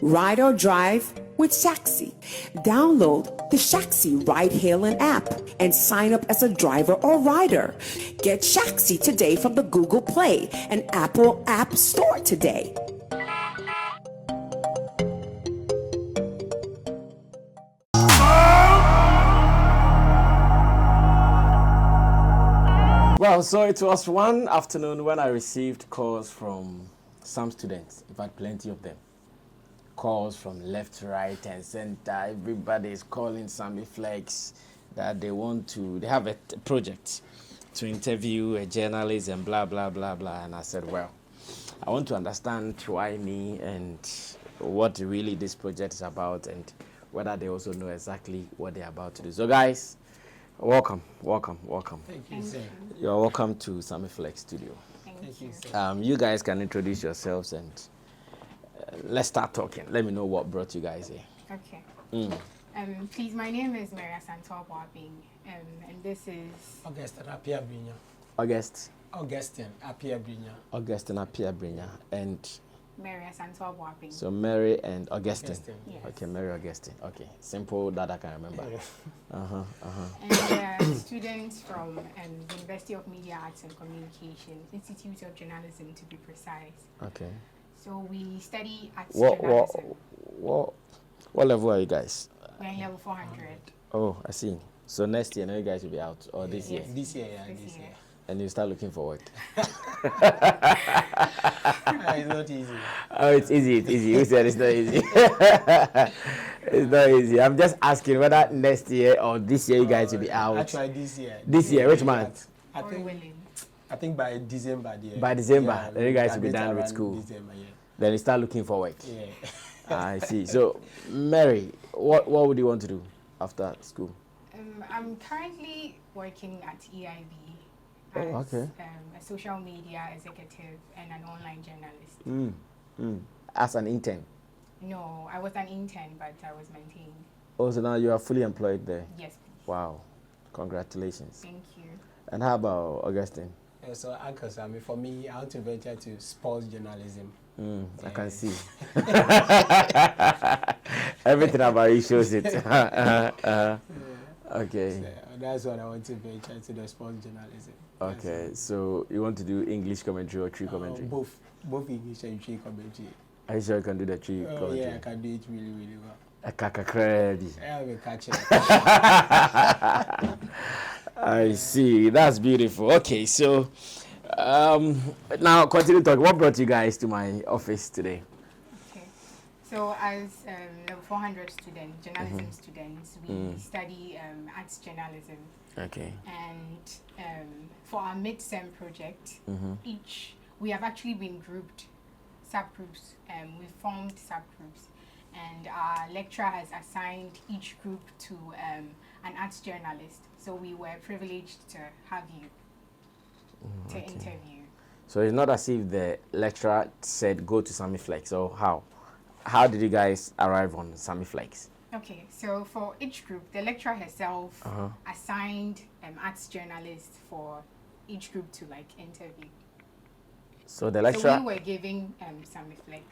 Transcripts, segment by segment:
Ride or drive with Shaxi. Download the Shaxi ride-hailing app and sign up as a driver or rider. Get Shaxi today from the Google Play and Apple App Store today. Well, so it was one afternoon when I received calls from some students, in fact, plenty of them. Calls from left, right, and center. Everybody is calling Sammy Flex that they have a project to interview a journalist and blah, blah, blah, blah. And I said, well, I want to understand why me and what really this project is about and whether they also know exactly what they're about to do. So, guys, welcome. Thank you, sir. You're welcome to Sammy Flex Studio. Thank you, sir. You guys can introduce yourselves and let's start talking. Let me know what brought you guys here. Okay. Please, my name is Mary Santor Boabing, and this is Augustine Apia Brinya. Augustine Apia Brinya, and Mary Santor Boabing. so Mary and Augustine. Yes. Okay, Mary Augustine. Okay, simple that I can remember. And students from University of Media Arts and Communication, Institute of Journalism to be precise. Okay. So we study arts journalism. What level are you guys? We're in level 400. Oh, I see. So next year, now you guys will be out, or this year? This year. And you start looking for work. It's not easy. Oh, it's easy. You said it's not easy. It's not easy. I'm just asking whether next year or this year you guys will be out. Actually, this year. This year, which month? I think by December. By December, then you guys will be done with school. December, Then you start looking for work. Yeah. I see. So, Mary, what would you want to do after school? I'm currently working at EIB as a social media executive and an online journalist. As an intern? No, I was an intern, but I was maintained. Oh, so now you are fully employed there? Yes, please. Wow. Congratulations. Thank you. And how about Augustine? So, Uncle Sammy, for me, I want to venture to sports journalism. I can see. Everything about you shows it. Okay. So that's what I want to venture to, the sports journalism. Okay, so you want to do English commentary or tree commentary? Both English and tree commentary. Are you sure you can do the tree commentary? Yeah, I can do it really, really well. A crazy. I have a catcher. I see. That's beautiful. Okay, so now continue talking. What brought you guys to my office today? Okay, so as level 400 students, journalism students, we study arts journalism. Okay. And for our mid-sem project, we have actually been grouped, subgroups. We formed subgroups, and our lecturer has assigned each group to an arts journalist. So we were privileged to have you to interview. So it's not as if the lecturer said go to Sammy Flex, or how? How did you guys arrive on Sammy Flex? Okay, so for each group, the lecturer herself assigned arts journalists for each group to interview. So the lecturer. So we were giving Sammy Flex.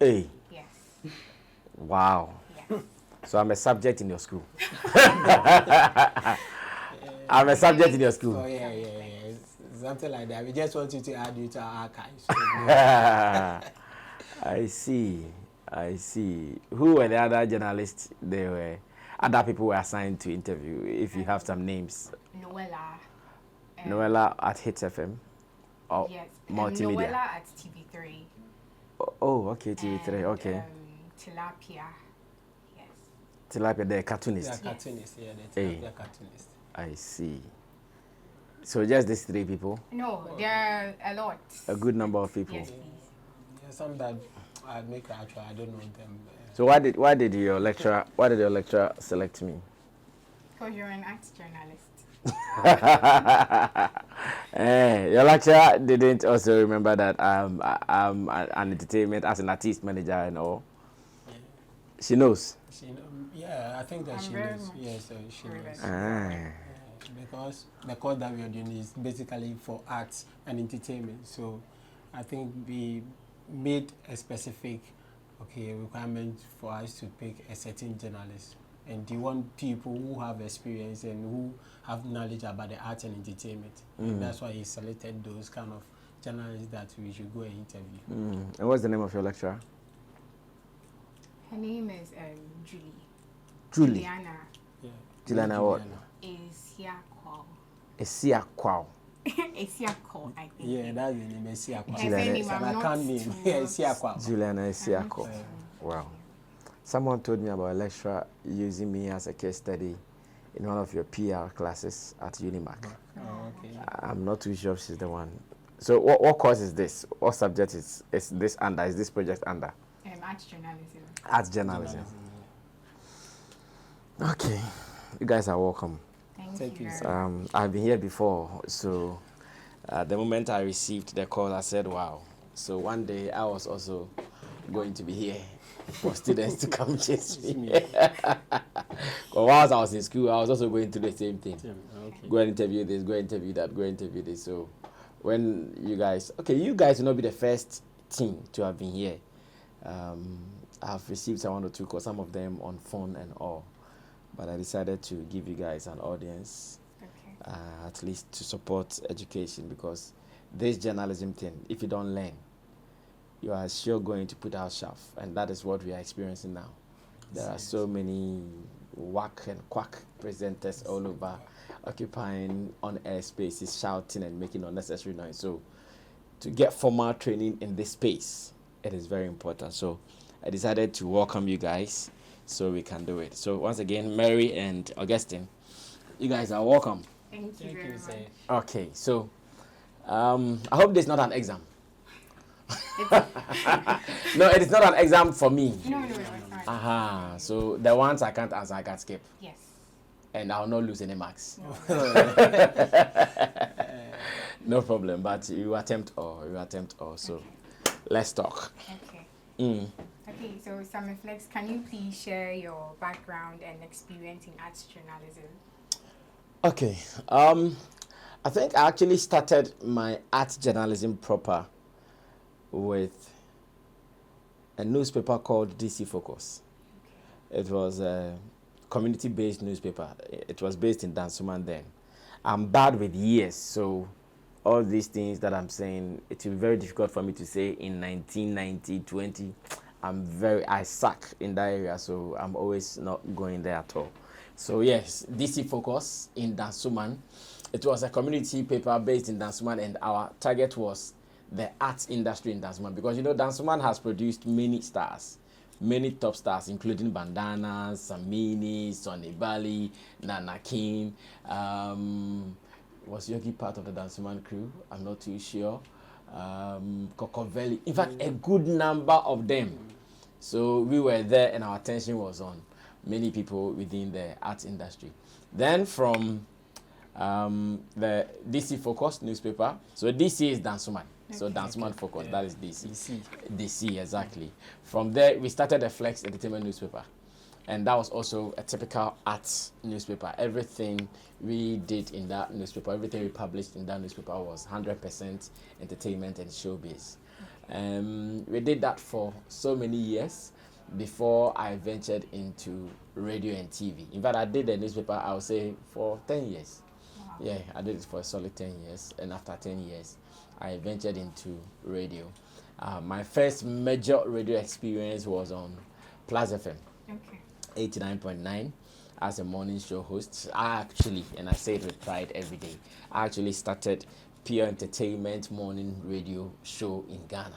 Hey. Yes. Wow. Yes. So I'm a subject in your school. I'm a subject in your school. Oh, yeah. Something like that. We just want you to add you to our archives. I see. Who were the other journalists? They were other people were assigned to interview. If you have some names. Noella at Hits FM. Or yes. Multimedia. Noella at TV3. Oh, okay, TV3. Okay. Tilapia. Yes. Tilapia, the cartoonist. The cartoonist, yeah, the cartoonist. I see. So just these three people? No, there are a lot. A good number of people. Yes, please. Yeah, some that I make actually, I don't know them. So why did your lecturer select me? Because you're an arts journalist. Your lecturer didn't also remember that I'm an entertainment as an artist manager and all. Yeah. She knows. Yeah, I think that she knows. Yes, she knows. Because the course that we are doing is basically for arts and entertainment. So I think we made a specific okay, requirement for us to pick a certain journalist, and they want people who have experience and who have knowledge about the art and entertainment. And that's why he selected those kind of journalists that we should go and interview. And what's the name of your lecturer? Her name is Julie. Juliana. Yeah. Juliana what? Esiakwao. Esiakwao. Esiakwao, I think. Yeah, that's the name. Esiakwao. Juliana. It's an account name. Yeah, Esiakwao. Juliana Esiakwao. Wow. Someone told me about a lecturer using me as a case study in one of your PR classes at Unimac. Oh, okay. I'm not too sure if she's the one. So what course is this? What subject is this under? Is this project under? Arts journalism. Arts journalism. Okay. You guys are welcome. Thank you. I've been here before, so the moment I received the call, I said, wow. So one day I was also going to be here for students to come chase me. But whilst I was in school, I was also going through the same thing. Okay. Go and interview this, go and interview that, go and interview this. So when you guys will not be the first team to have been here. I've received one or two calls, some of them on phone and all. But I decided to give you guys an audience, at least to support education, because this journalism thing, if you don't learn, you are sure going to put out chaff, and that is what we are experiencing now. There are so many whack and quack presenters all over, occupying on-air spaces, shouting and making unnecessary noise. So to get formal training in this space, it is very important. So I decided to welcome you guys so we can do it. So once again, Mary and Augustine, you guys are welcome. Thank you very much. Okay, so I hope this is not an exam. No, it is not an exam for me. No, it's not. So the ones I can't answer, I can skip. Yes. And I'll not lose any marks. No problem, but you attempt all. So let's talk. Okay. Okay, so Sammy Flex, can you please share your background and experience in arts journalism? Okay. I think I actually started my arts journalism proper with a newspaper called DC Focus. It was a community-based newspaper. It was based in Dansoman then. I'm bad with years, so all these things that I'm saying, it will be very difficult for me to say in 1990, 20. I suck in that area, so I'm always not going there at all. So yes, DC Focus in Dansoman. It was a community paper based in Dansoman, and our target was the arts industry in Dansoman, because you know Dansoman has produced many stars, many top stars, including Bandana, Samini, Sonny Bali, Nana King. Was Yogi part of the Dansoman crew? I'm not too sure. Kokoveli. In fact, a good number of them. So we were there, and our attention was on many people within the arts industry. Then from the DC Focus newspaper. So DC is Dansoman. So Dansoman Focus, that is DC. DC, exactly. From there, we started a Flex Entertainment newspaper. And that was also a typical arts newspaper. Everything we did in that newspaper, everything we published in that newspaper was 100% entertainment and showbiz. We did that for so many years before I ventured into radio and TV. In fact, I did the newspaper, I would say, for 10 years. Wow. Yeah, I did it for a solid 10 years. And after 10 years, I ventured into radio. My first major radio experience was on Plus FM. Okay. 89.9 as a morning show host. I say it with pride every day, I actually started pure entertainment morning radio show in Ghana.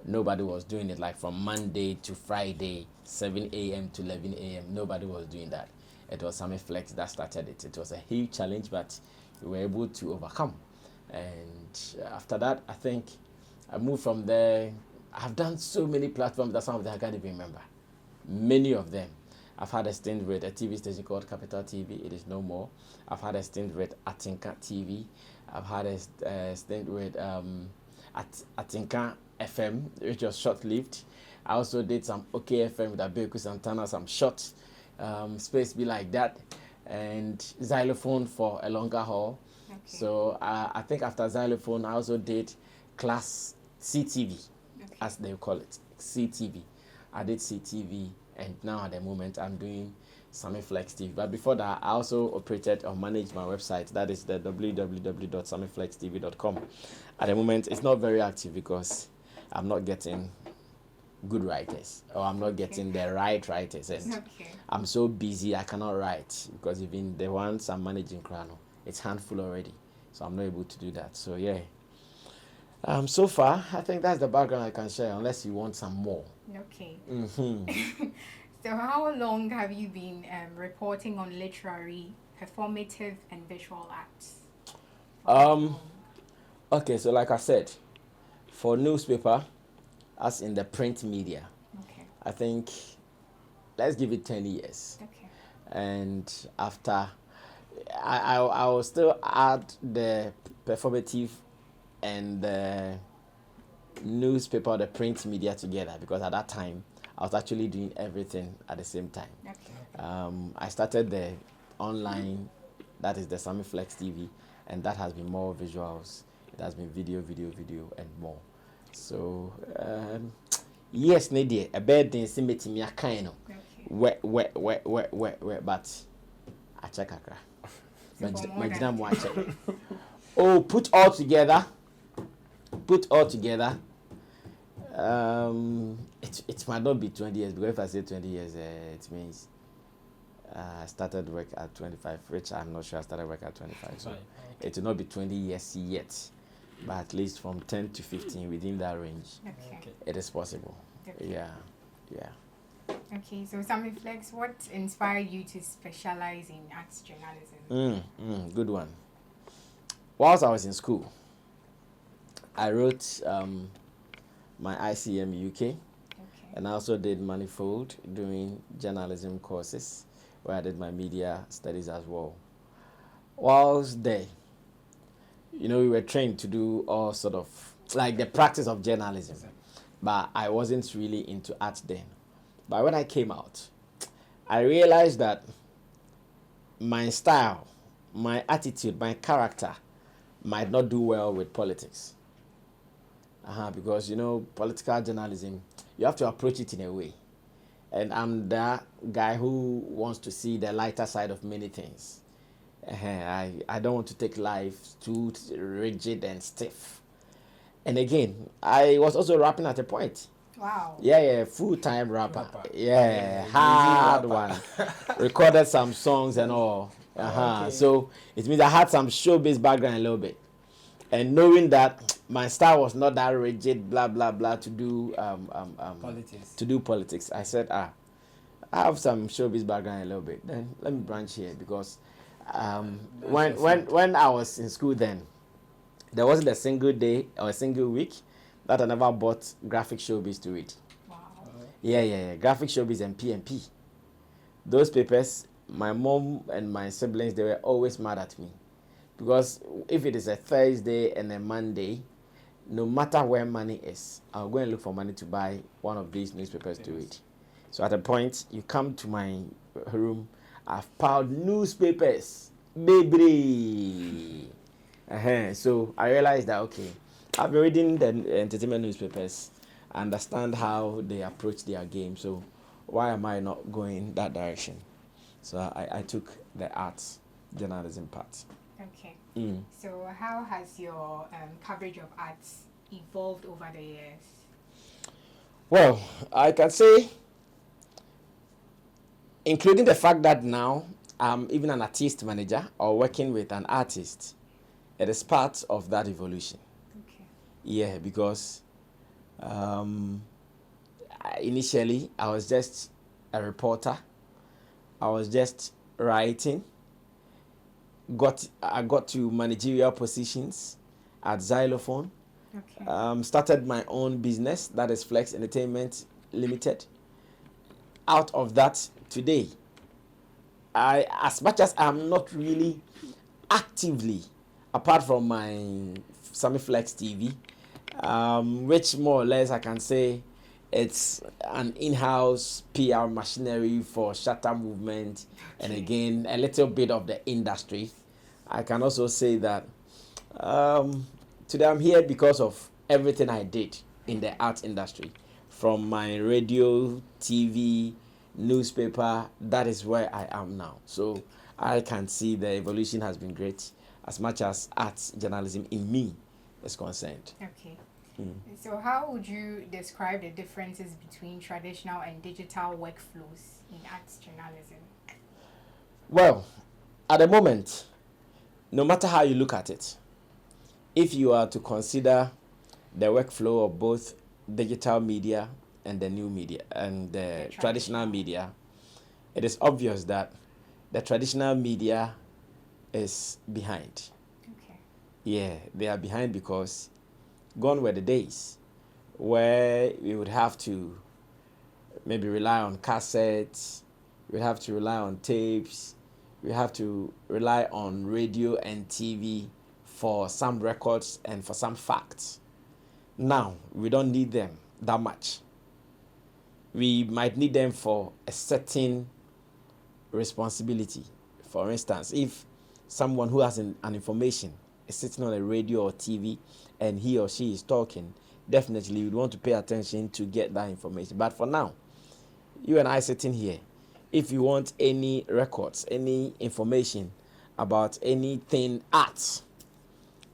Nobody was doing it, like from Monday to Friday, 7 a.m. to 11 a.m. Nobody was doing that. It was Sammy Flex that started it. It was a huge challenge, but we were able to overcome. And after that, I think I moved from there. I've done so many platforms that some of them I can't even remember. Many of them. I've had a stint with a TV station called Capital TV. It is no more. I've had a stint with Atinka TV. I've had a stint with Atinka FM, which was short-lived. I also did some OK FM with Abeku Santana, some short space be like that, and Xylophone for a longer haul. Okay. So I think after Xylophone, I also did Class CTV, as they call it, CTV. I did CTV, and now at the moment I'm doing Sammy Flex TV. But before that, I also operated or managed my website. That is the www.sammyflextv.com. At the moment, it's not very active because I'm not getting good writers, or I'm not getting the right writers, and I'm so busy I cannot write, because even the ones I'm managing, it's handful already, so I'm not able to do that. So yeah, so far I think that's the background I can share, unless you want some more. Okay. So how long have you been reporting on literary, performative, and visual arts? Okay, so like I said, for newspaper, as in the print media, I think let's give it 10 years. Okay. And after, I will still add the performative and the newspaper, the print media together, because at that time I was actually doing everything at the same time. I started the online, that is the Sammy Flex TV, and that has been more visuals. It has been video, and more. So yes, Nadia, a bad thing is me a kind of wet, but I check a crack. Oh, put all together. It might not be 20 years, because if I say 20 years, it means I started work at 25, which I'm not sure I started work at 25. So it will not be 20 years yet, but at least from 10 to 15, within that range, it is possible. Yeah. Okay, so Sammy Flex, what inspired you to specialize in arts journalism? Good one. Whilst I was in school, I wrote my ICM UK, and I also did manifold doing journalism courses, where I did my media studies as well. Whilst there, we were trained to do all sort of like the practice of journalism, but I wasn't really into art then. But when I came out, I realized that my style, my attitude, my character might not do well with politics. Because political journalism, you have to approach it in a way, and I'm that guy who wants to see the lighter side of many things. I don't want to take life too rigid and stiff. And again, I was also rapping at a point. Wow. Yeah, full-time rapper. Yeah, hard one. Recorded some songs and all. So it means I had some showbiz background a little bit. And knowing that my style was not that rigid, blah blah blah, to do politics, I said, I have some showbiz background a little bit. Then let me branch here, because when I was in school, then there wasn't a single day or a single week that I never bought graphic showbiz to read. Wow. Yeah, graphic showbiz and PMP. Those papers, my mom and my siblings, they were always mad at me. Because if it is a Thursday and a Monday, no matter where money is, I'll go and look for money to buy one of these newspapers to read. So at a point, you come to my room, I've piled newspapers, baby. So I realized that, okay, I've been reading the entertainment newspapers, I understand how they approach their game, so why am I not going that direction? So I took the arts journalism part. Okay. So how has your coverage of arts evolved over the years? Well, I can say, including the fact that now I'm even an artist manager or working with an artist, it is part of that evolution. Okay. Yeah, because initially I was just a reporter. I was just writing. I got to managerial positions at Xylophone. Okay. Started my own business, that is Flex Entertainment Limited. Out of that, today, as much as I'm not really actively, apart from my Sammy Flex TV, which more or less I can say it's an in-house PR machinery for shutter movement, and again a little bit of the industry. I can also say that today I'm here because of everything I did in the art industry, from my radio, TV, newspaper. That is where I am now. So I can see the evolution has been great as much as arts journalism in me is concerned. Okay. So how would you describe the differences between traditional and digital workflows in arts journalism? Well, at the moment, no matter how you look at it, if you are to consider the workflow of both digital media and the new media and the traditional media, it is obvious that the traditional media is behind. Okay. Yeah, they are behind because gone were the days where we would have to maybe rely on cassettes, we have to rely on tapes, we have to rely on radio and TV for some records and for some facts. Now, we don't need them that much. We might need them for a certain responsibility. For instance, if someone who has an information is sitting on a radio or TV and he or she is talking, definitely you'd want to pay attention to get that information. But for now, you and I sitting here, if you want any records, any information about anything arts,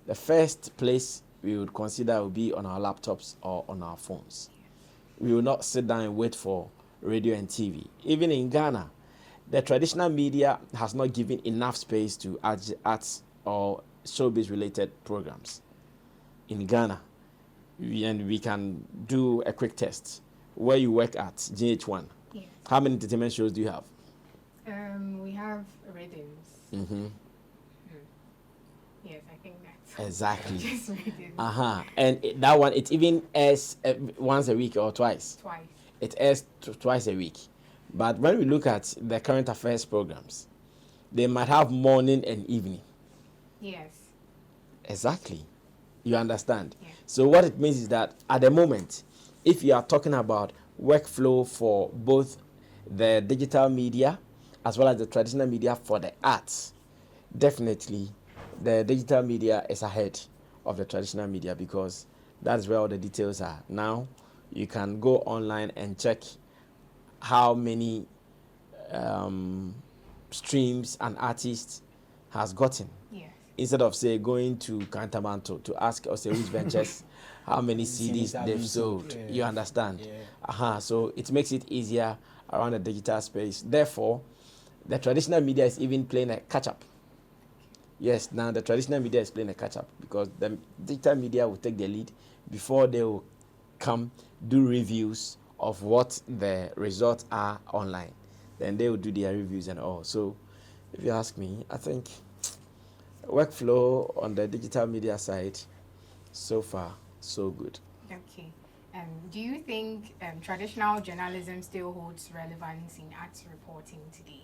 the first place we would consider would be on our laptops or on our phones. We will not sit down and wait for radio and TV. Even in Ghana, the traditional media has not given enough space to arts or showbiz related programs. In Ghana, we can do a quick test. Where you work at, GH1, Yes. how many entertainment shows do you have? We have rhythms. Mm-hmm. Yes, I think that's Exactly. just rhythms. And that one, it even airs once a week or twice. Twice. It airs twice a week. But when we look at the current affairs programs, they might have morning and evening. Yes. Exactly. You understand? Yeah. So what it means is that at the moment, if you are talking about workflow for both the digital media as well as the traditional media for the arts, definitely the digital media is ahead of the traditional media because that's where all the details are. Now you can go online and check how many streams an artist has gotten. Yes. Instead of say going to Cantamanto to ask or say which ventures how many CDs they've sold. Yeah. You understand? Yeah. So it makes it easier around the digital space. Therefore, the traditional media is even playing a catch up. Yes, now the traditional media is playing a catch up because the digital media will take the lead before they will come do reviews of what the results are online. Then they will do their reviews and all. So if you ask me, I think workflow on the digital media side, so far, so good. Okay. Do you think traditional journalism still holds relevance in arts reporting today?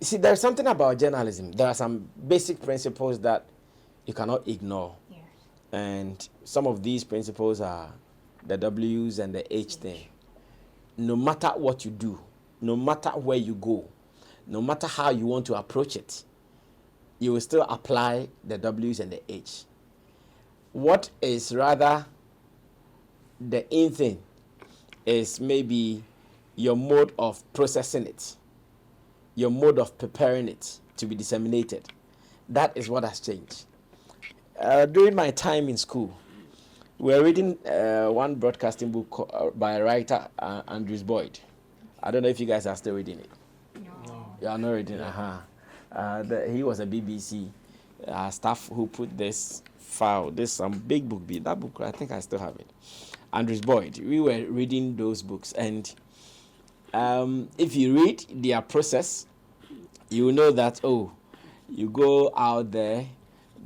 See, there's something about journalism. There are some basic principles that you cannot ignore. Yes. And some of these principles are the W's and the H thing. No matter what you do, no matter where you go, no matter how you want to approach it, you will still apply the W's and the H. What is rather the in thing is maybe your mode of processing it, your mode of preparing it to be disseminated. That is what has changed. During my time in school, we were reading one broadcasting book by a writer, Andrews Boyd. I don't know if you guys are still reading it. No. You are not reading it. He was a BBC staff who put this file, some big book. That book, I think I still have it. Andrews Boyd. We were reading those books, and if you read their process, you will know that, you go out there,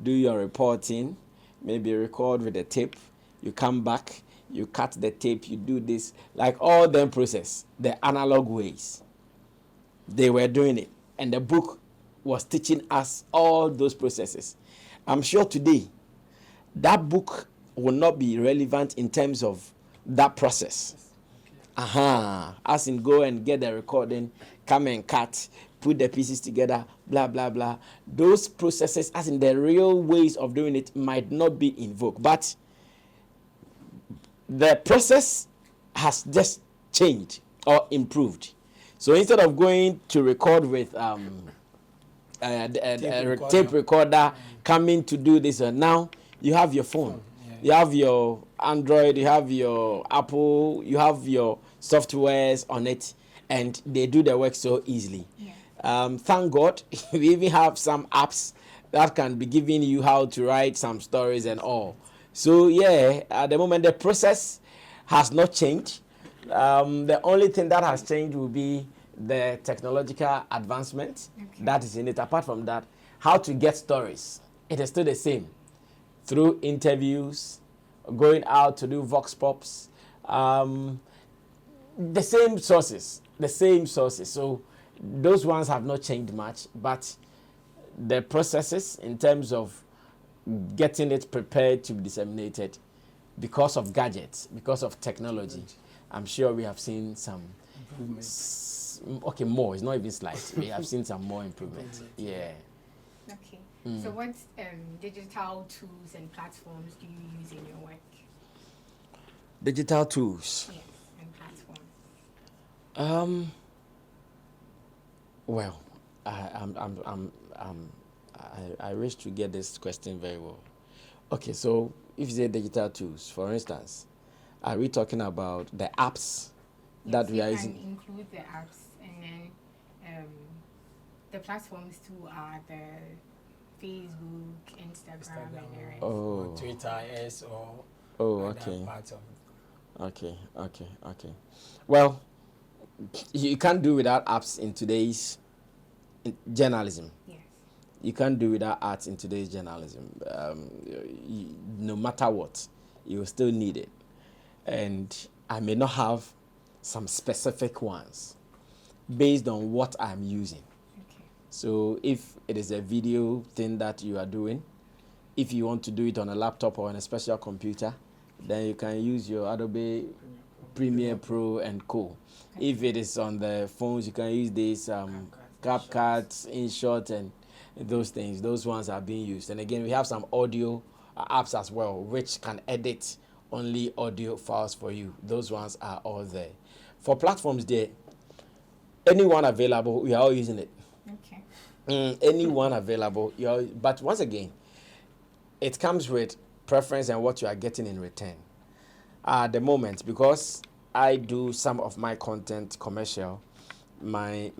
do your reporting, maybe record with a tape, you come back, you cut the tape, you do this, like all them process, the analog ways. They were doing it, and the book was teaching us all those processes. I'm sure today, that book will not be relevant in terms of that process. As in go and get the recording, come and cut, put the pieces together, blah, blah, blah. Those processes, as in the real ways of doing it, might not be in vogue. But the process has just changed or improved. So instead of going to record with tape recorder coming to do this, now you have your phone, you have your Android, you have your Apple, you have your softwares on it, and they do the work so easily. Thank God we even have some apps that can be giving you how to write some stories and all. So yeah, at the moment the process has not changed. The only thing that has changed will be the technological advancement that is in it. Apart from that, how to get stories, it is still the same. Through interviews, going out to do vox pops, the same sources. So those ones have not changed much, but the processes in terms of getting it prepared to be disseminated, because of gadgets, because of technology, I'm sure we have seen some more. It's not even slight. We have seen some more improvement. Yeah. Okay. So what digital tools and platforms do you use in your work? Digital tools. Yes, and platforms. Well, I wish to get this question very well. Okay, so if you say digital tools, for instance, are we talking about the apps that we are using? You can include the apps, and then the platforms too are the Facebook, Instagram, and the rest. Or Twitter, or okay. parts of it. Okay. Well, you can't do without apps in today's journalism. Yes. You can't do without arts in today's journalism. No matter what, you will still need it. And I may not have some specific ones based on what I'm using. Okay. So if it is a video thing that you are doing, if you want to do it on a laptop or on a special computer, then you can use your Adobe Premiere Pro and Co. If it is on the phones, you can use this CapCut, InShot, and those things. Those ones are being used. And again, we have some audio apps as well, which can edit only audio files for you. Those ones are all there. For platforms there, anyone available, we are all using it. Okay. Anyone available, but once again, it comes with preference and what you are getting in return. At the moment, because I do some of my content commercial, my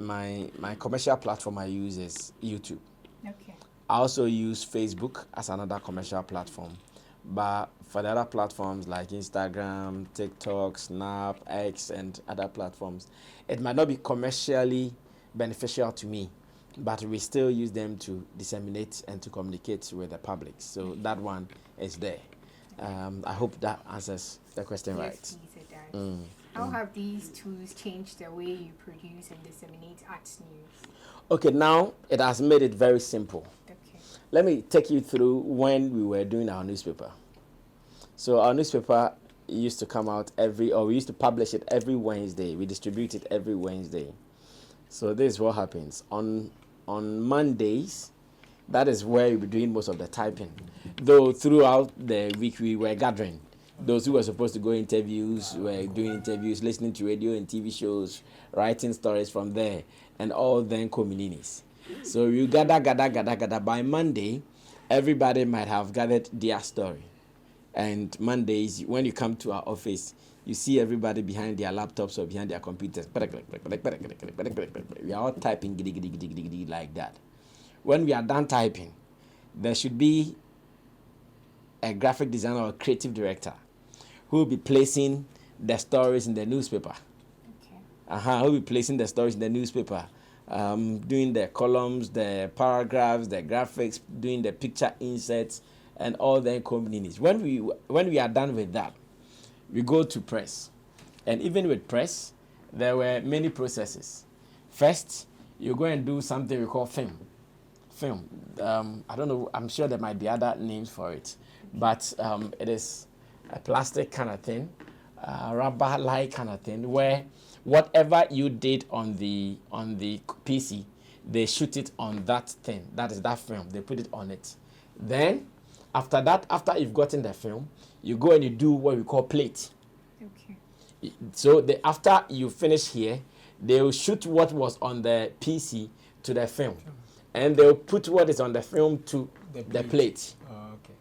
commercial platform I use is YouTube. Okay. I also use Facebook as another commercial platform. But for the other platforms like Instagram, TikTok, Snap, X, and other platforms, it might not be commercially beneficial to me, but we still use them to disseminate and to communicate with the public. So that one is there. I hope that answers the question right. Yes, please, it does. How have these tools changed the way you produce and disseminate arts news? Okay, now it has made it very simple. Okay. Let me take you through when we were doing our newspaper. So our newspaper used to come out we used to publish it every Wednesday. We distribute it every Wednesday. So this is what happens. On Mondays, that is where we were doing most of the typing. Though throughout the week we were gathering. Those who were supposed to go interviews were doing interviews, listening to radio and TV shows, writing stories from there, and all then communities. So you gather. By Monday, everybody might have gathered their story. And Mondays, when you come to our office, you see everybody behind their laptops or behind their computers. We are all typing like that. When we are done typing, there should be a graphic designer or a creative director who will be placing the stories in the newspaper. Okay. Who will be placing the stories in the newspaper, doing the columns, the paragraphs, the graphics, doing the picture inserts, and all the communities. When we are done with that, we go to press. And even with press, there were many processes. First, you go and do something we call film. I don't know, I'm sure there might be other names for it, but it is a plastic kind of thing, rubber-like kind of thing, where whatever you did on the PC, they shoot it on that thing. That is that film. They put it on it. Then, after that, after you've gotten the film, you go and you do what we call plate. Okay. So after you finish here, they will shoot what was on the PC to the film, and they'll put what is on the film to the plate. Oh, okay.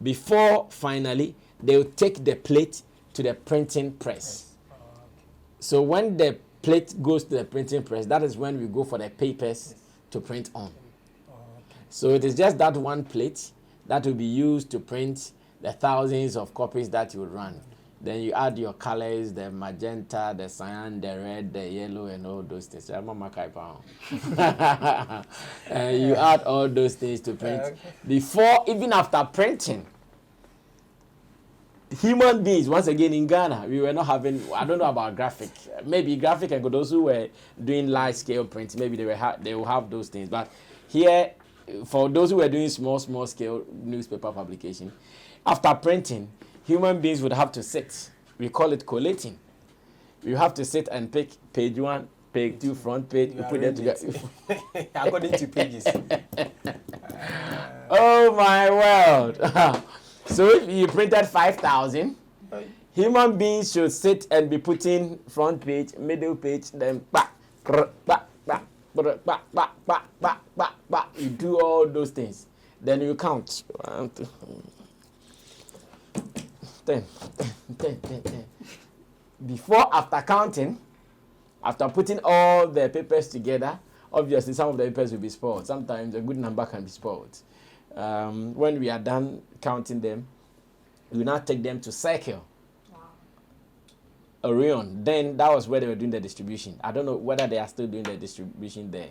Before finally, they'll take the plate to the printing press. Oh, okay. So when the plate goes to the printing press, that is when we go for the papers to print on. Oh, okay. So it is just that one plate that will be used to print the thousands of copies that you would run. Then you add your colors, the magenta, the cyan, the red, the yellow, and all those things. And you add all those things to print. Okay. Before, even after printing, human beings, once again in Ghana, we were not having, I don't know about graphic. Maybe graphic and those who were doing large scale prints, maybe they will have those things. But here, for those who were doing small scale newspaper publication, after printing, human beings would have to sit. We call it collating. You have to sit and pick page 1, page 2, front page, you put them together. According to pages. Oh my word. So if you printed 5,000, human beings should sit and be putting front page, middle page, then you do all those things. Then you count. 1, 2, 10. Before, after counting, after putting all the papers together, obviously some of the papers will be spoiled. Sometimes a good number can be spoiled. When we are done counting them, we now take them to Circle, Orion. Then that was where they were doing the distribution. I don't know whether they are still doing the distribution there.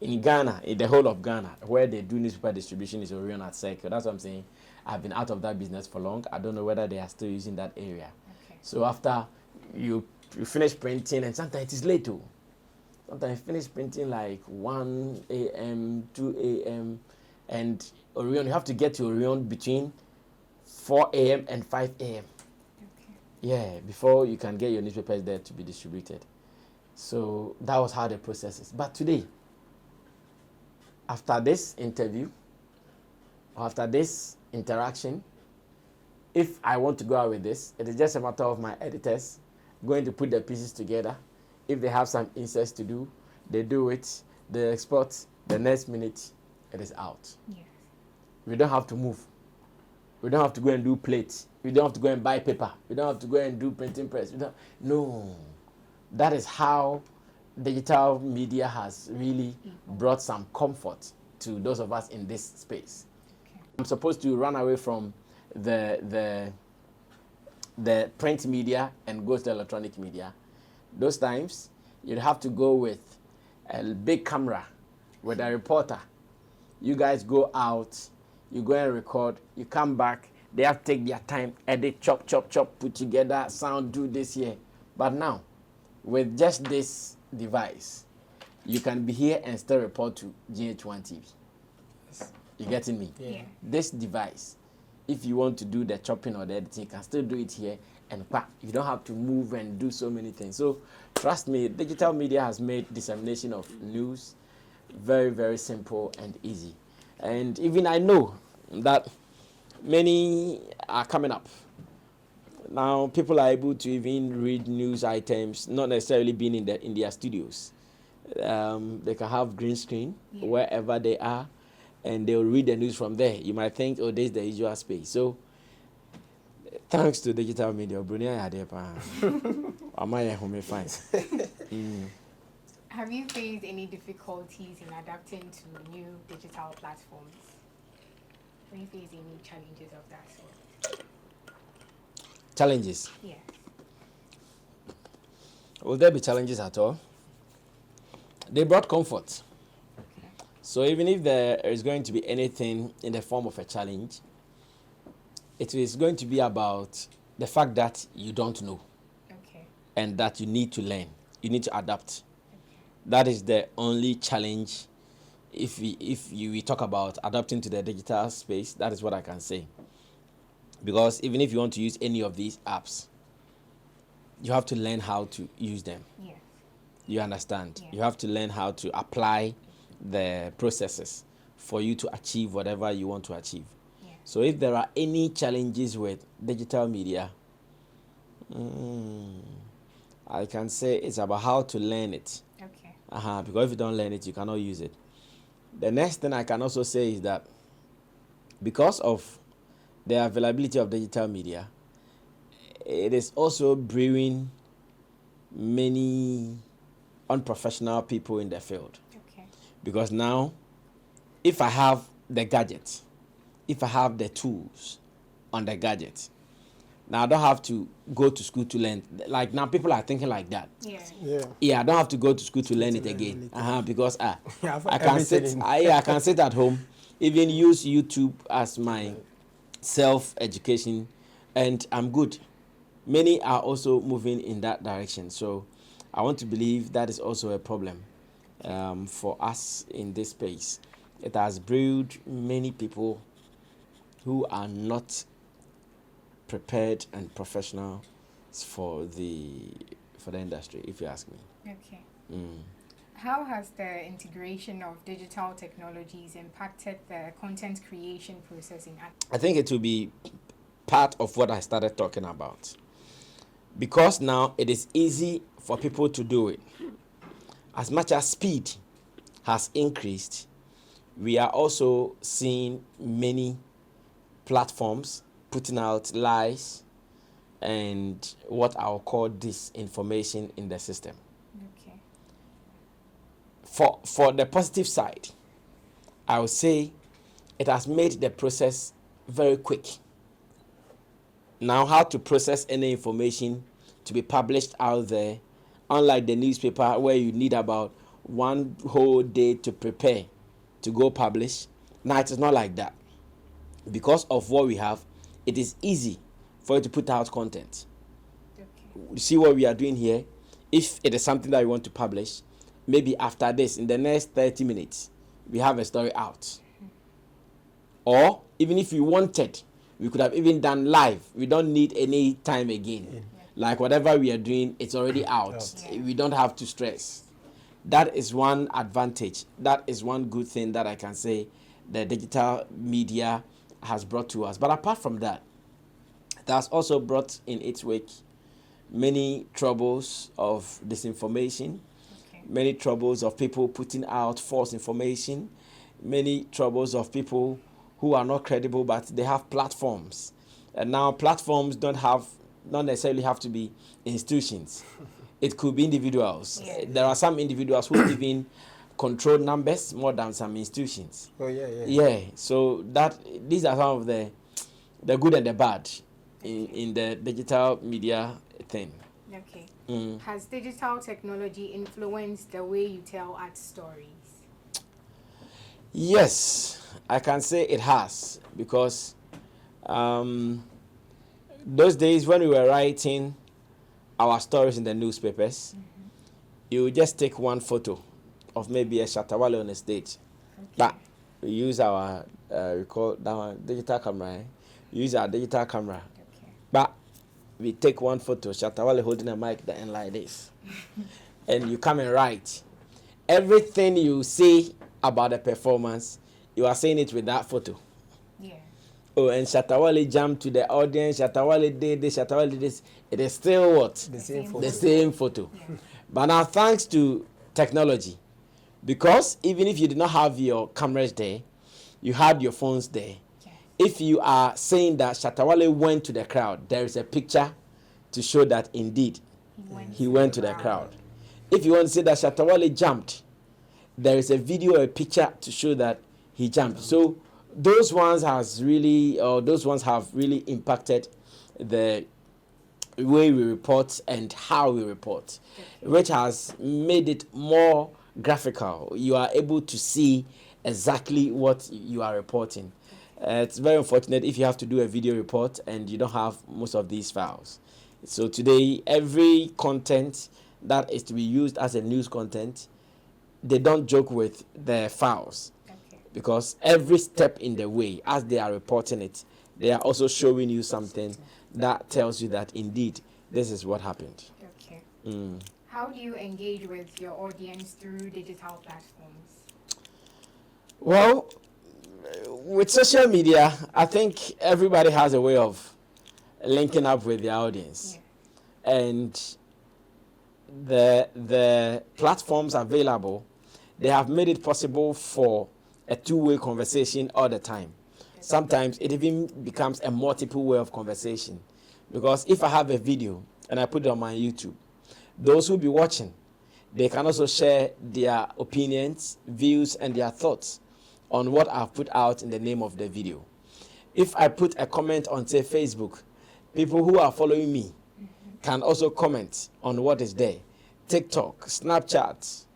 In Ghana, in the whole of Ghana, where they do newspaper distribution is Orion at Circle. That's what I'm saying. I've been out of that business for long. I don't know whether they are still using that area. Okay. So after you finish printing, and sometimes it is late too. Sometimes you finish printing like 1 a.m., 2 a.m., and Orion, you have to get to Orion between 4 a.m. and 5 a.m. Okay. Yeah, before you can get your newspapers there to be distributed. So that was how the process is. But today, after this interview, or after this interaction, if I want to go out with this, it is just a matter of my editors going to put the pieces together. If they have some inserts to do, they do it, they export, the next minute it is out. Yes. We don't have to move. We don't have to go and do plates. We don't have to go and buy paper. We don't have to go and do printing press. No. That is how digital media has really brought some comfort to those of us in this space. Okay. I'm supposed to run away from the print media and go to the electronic media. Those times, you'd have to go with a big camera with a reporter. You guys go out, you go and record, you come back, they have to take their time, edit, chop, put together, sound, do this here. But now, with just this device, you can be here and still report to GH1 TV. Yes. You getting me? Yeah. This device, if you want to do the chopping or the editing, you can still do it here, and you don't have to move and do so many things. So trust me, digital media has made dissemination of news very, very simple and easy. And even I know that many are coming up. Now people are able to even read news items, not necessarily being in their studios. They can have green screen wherever they are, and they'll read the news from there. You might think, oh, this is the usual space. So thanks to digital media, fine. Have you faced any difficulties in adapting to new digital platforms? Have you faced any challenges of that sort? Challenges? Yeah. Will there be challenges at all? They brought comfort. Okay. So even if there is going to be anything in the form of a challenge, it is going to be about the fact that you don't know. Okay. And that you need to learn. You need to adapt. That is the only challenge. If we talk about adapting to the digital space, that is what I can say. Because even if you want to use any of these apps, you have to learn how to use them. Yes. You understand? Yeah. You have to learn how to apply the processes for you to achieve whatever you want to achieve. Yeah. So if there are any challenges with digital media, I can say it's about how to learn it. Okay. Because if you don't learn it, you cannot use it. The next thing I can also say is that because of the availability of digital media, it is also brewing many unprofessional people in the field. Okay. Because now, if I have the gadget, if I have the tools on the gadget, now I don't have to go to school to learn. Like now, people are thinking like that. Yeah. I don't have to go to school to learn it again. Because I can sit. I can sit at home, even use YouTube as my self-education, and I'm good. Many are also moving in that direction. So I want to believe that is also a problem for us in this space. It has brewed many people who are not prepared and professional for the industry, if you ask me. Okay. How has the integration of digital technologies impacted the content creation process in art? I think it will be part of what I started talking about. Because now it is easy for people to do it. As much as speed has increased, we are also seeing many platforms putting out lies and what I'll call disinformation in the system. Okay. For the positive side, I would say it has made the process very quick. Now, how to process any information to be published out there, unlike the newspaper where you need about one whole day to prepare to go publish. Now, it is not like that. Because of what we have, it is easy for you to put out content. Okay. You see what we are doing here? If it is something that we want to publish, maybe after this, in the next 30 minutes, we have a story out. Or even if we wanted, we could have even done live. We don't need any time again. Like whatever we are doing, it's already out. We don't have to stress. That is one advantage. That is one good thing that I can say the digital media has brought to us. But apart from that, it has also brought in its wake many troubles of disinformation, many troubles of people putting out false information, many troubles of people who are not credible, but they have platforms. And now platforms don't necessarily have to be institutions. It could be individuals. There are some individuals who even control numbers more than some institutions. So these are some of the good and the bad in the digital media thing. Okay. Has digital technology influenced the way you tell art stories? Yes, I can say it has, because those days when we were writing our stories in the newspapers, you just take one photo of maybe a Shatawale on a stage. But we use our we call that one digital camera. We use our digital camera. But we take one photo, Shatawale holding a mic and like this. And you come and write. Everything you say about the performance, you are saying it with that photo. Oh, and Shatawale jumped to the audience, Shatawale did this, Shatawale did this. It is still what? The same photo. But now, thanks to technology, because even if you did not have your cameras there, you had your phones there. If you are saying that Shatawale went to the crowd, there is a picture to show that indeed he went to the crowd. If you want to say that Shatawale jumped, there is a video or a picture to show that he jumped. So those ones have really impacted the way we report and how we report, which has made it more graphical. You are able to see exactly what you are reporting. It's very unfortunate if you have to do a video report and you don't have most of these files. So today, every content that is to be used as a news content, they don't joke with the files. Because every step in the way, as they are reporting it, they are also showing you something that tells you that indeed this is what happened. How do you engage with your audience through digital platforms? Well, with social media, I think everybody has a way of linking up with their audience. and the platforms available, they have made it possible for a two-way conversation all the time. Sometimes it even becomes a multiple way of conversation, because if I have a video and I put it on my YouTube, those who be watching, they can also share their opinions, views, and their thoughts on what I've put out in the name of the video. If I put a comment on, say, Facebook, people who are following me can also comment on what is there. TikTok, Snapchat,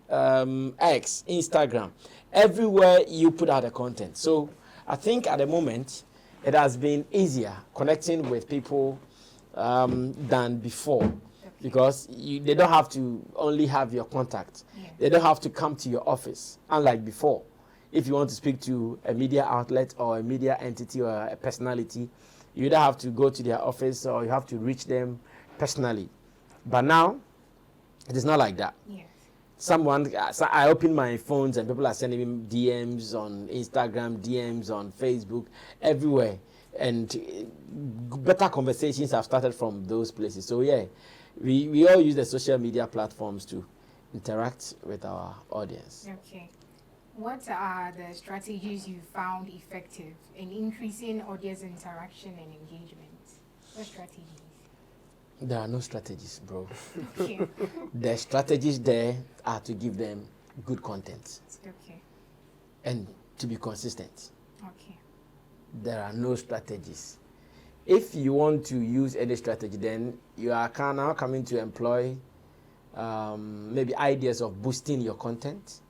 X, Instagram, everywhere you put out the content. So I think at the moment, it has been easier connecting with people than before, because they don't have to only have your contact. Yeah. They don't have to come to your office, unlike before. If you want to speak to a media outlet or a media entity or a personality, you either have to go to their office or you have to reach them personally. But now, it is not like that. Yes. I open my phones and people are sending me DMs on Instagram, DMs on Facebook, everywhere. And better conversations have started from those places. So yeah, we all use the social media platforms to interact with our audience. Okay. What are the strategies you found effective in increasing audience interaction and engagement? What strategies? There are no strategies, bro. Okay. The strategies there are to give them good content Okay. and to be consistent. Okay. There are no strategies. If you want to use any strategy, then you are now coming to employ maybe ideas of boosting your content,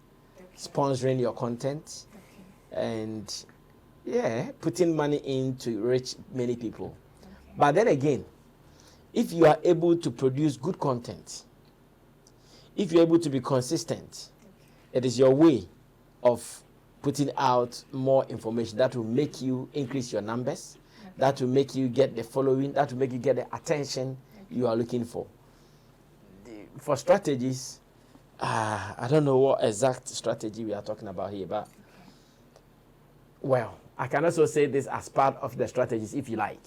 sponsoring your content, and yeah, putting money in to reach many people. But then again, if you are able to produce good content, if you're able to be consistent, it is your way of putting out more information that will make you increase your numbers, that will make you get the following, that will make you get the attention you are looking for. For strategies, I don't know what exact strategy we are talking about here, but well, I can also say this as part of the strategies if you like.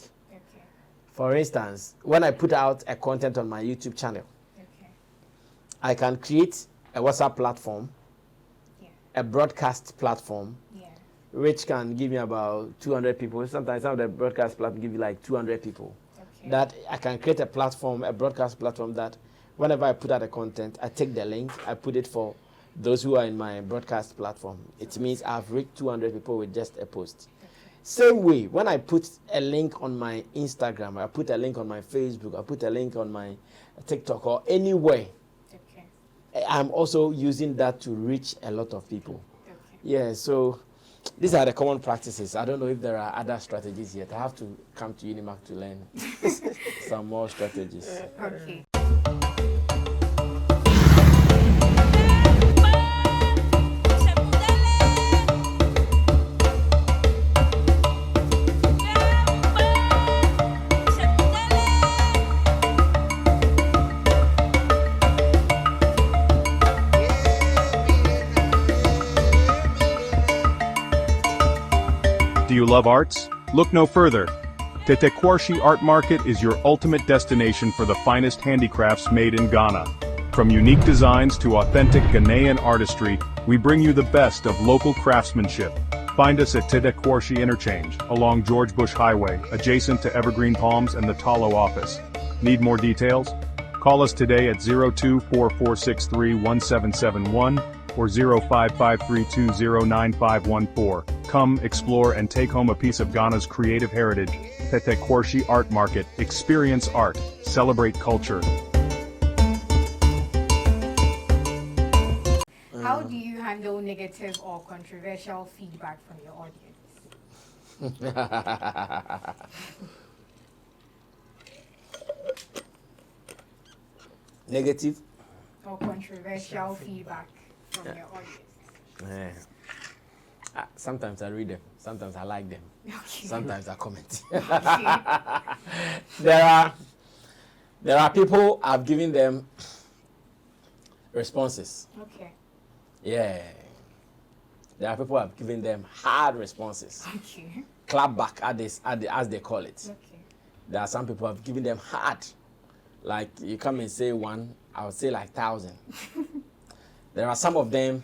For instance, when I put out a content on my YouTube channel, I can create a WhatsApp platform, a broadcast platform, which can give me about 200 people. Sometimes some of the broadcast platforms give you like 200 people. That I can create a platform, a broadcast platform that whenever I put out a content, I take the link, I put it for those who are in my broadcast platform. It means I've reached 200 people with just a post. Same way, when I put a link on my Instagram, I put a link on my Facebook, I put a link on my TikTok or anywhere, I'm also using that to reach a lot of people. Yeah, so these are the common practices. I don't know if there are other strategies yet. I have to come to Unimac to learn some more strategies. Okay. Do you love arts? Look no further. Tetekwarshi Art Market is your ultimate destination for the finest handicrafts made in Ghana. From unique designs to authentic Ghanaian artistry, we bring you the best of local craftsmanship. Find us at Tetekwarshi Interchange, along George Bush Highway, adjacent to Evergreen Palms and the Talo office. Need more details? Call us today at 0244631771 or 0553209514. Come, explore and take home a piece of Ghana's creative heritage. Tetekwarshi Art Market. Experience art. Celebrate culture. How do you handle negative or controversial feedback from your audience? Negative? Or controversial feedback from your audience? Yeah. Sometimes I read them, sometimes I like them, sometimes I comment. There are people I've given them responses. Okay. Yeah. There are people I've given them hard responses. Okay. Clap back as they call it. Okay. There are some people I've given them hard Like you come and say one, I would say like 1,000. There are some of them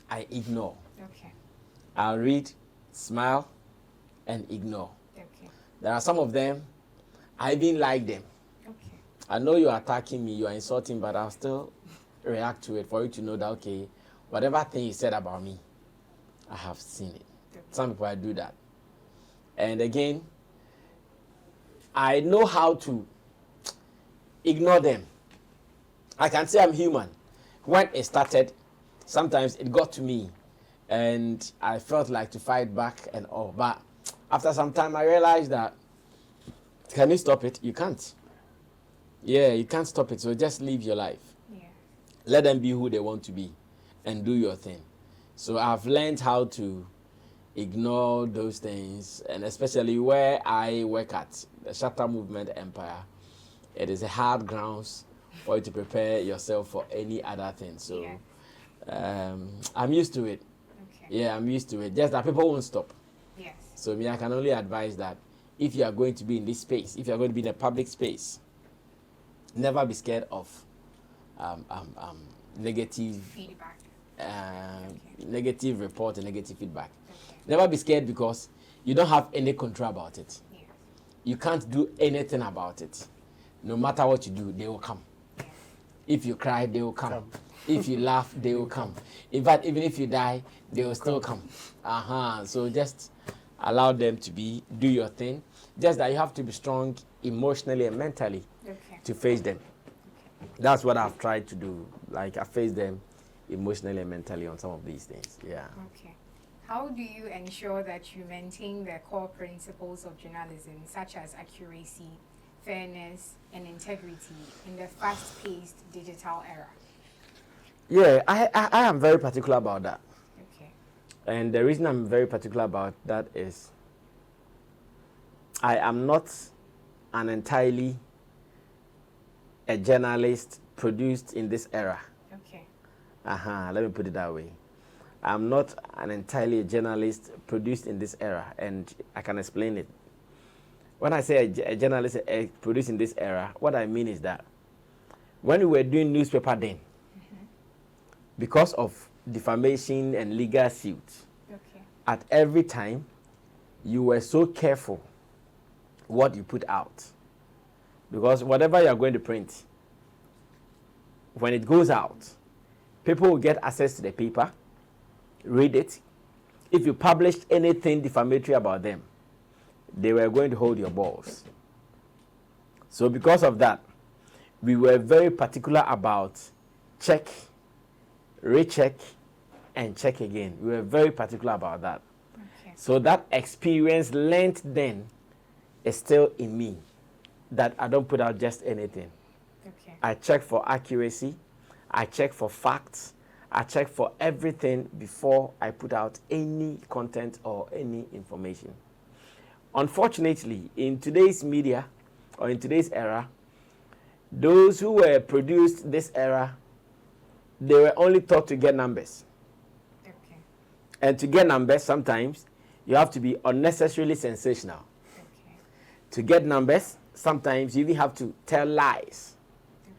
I ignore. Okay. I'll read, smile, and ignore. Okay. There are some of them I even like them. Okay. I know you are attacking me, you are insulting, but I'll still react to it for you to know that, okay, whatever thing you said about me, I have seen it. Okay. Some people I do that. And again, I know how to ignore them. I can say I'm human. When it started, sometimes it got to me and I felt like to fight back and all. But after some time, I realized that, can you stop it? You can't. Yeah, you can't stop it. So just live your life. Yeah. Let them be who they want to be and do your thing. So I've learned how to ignore those things, and especially where I work at, the Shatter Movement Empire, it is a hard grounds for you to prepare yourself for any other thing. So I'm used to it. Okay. Yeah, I'm used to it. Just that people won't stop. Yes. So me, I can only advise that if you are going to be in this space, if you are going to be in a public space, never be scared of negative Feedback. negative report and negative feedback. Okay. Never be scared because you don't have any control about it. Yes. You can't do anything about it. No matter what you do, they will come. Yes. If you cry, they will come. If you laugh, they will come. In fact, even if you die, they will still come. So just allow them to do your thing. Just that you have to be strong emotionally and mentally to face them. That's what I've tried to do. Like I face them emotionally and mentally on some of these things. Yeah. Okay. How do you ensure that you maintain the core principles of journalism, such as accuracy, fairness, and integrity in the fast-paced digital era? Yeah, I am very particular about that. Okay. And the reason I'm very particular about that is I am not an entirely a journalist produced in this era. Okay. Let me put it that way. I'm not an entirely a journalist produced in this era, and I can explain it. When I say a journalist produced in this era, what I mean is that when we were doing newspaper then, because of defamation and legal suits, Okay. at every time, you were so careful what you put out. Because whatever you are going to print, when it goes out, people will get access to the paper, read it. If you published anything defamatory about them, they were going to hold your balls. So because of that, we were very particular about check, recheck, and check again. We were very particular about that. Okay. So that experience learned then is still in me, that I don't put out just anything. Okay. I check for accuracy, I check for facts, I check for everything before I put out any content or any information. Unfortunately, in today's media or in today's era, those who were produced this era, they were only taught to get numbers. Okay. And to get numbers, sometimes you have to be unnecessarily sensational. Okay. To get numbers, sometimes you even have to tell lies. Okay.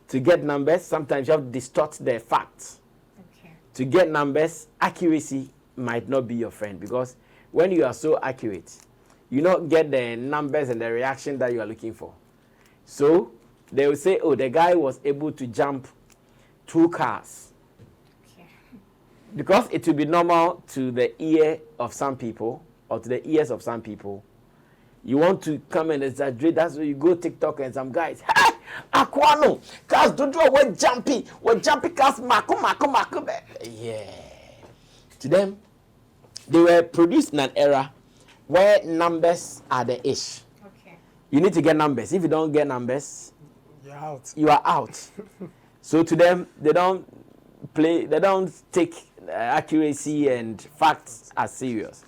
To get numbers, sometimes you have to distort the facts. Okay. To get numbers, accuracy might not be your friend, because when you are so accurate, you don't get the numbers and the reaction that you are looking for. So they will say, oh, the guy was able to jump 2 cars. Okay. Because it will be normal to the ear of some people, or to the ears of some people. You want to come and exaggerate. That's why you go TikTok and some guys, hey, Aquano, cars don't do what jumpy cars, mako. Yeah. To them, they were produced in an era where numbers are the ish. Okay. You need to get numbers. If you don't get numbers, You're out. you are out. So to them, they don't take accuracy and facts as serious.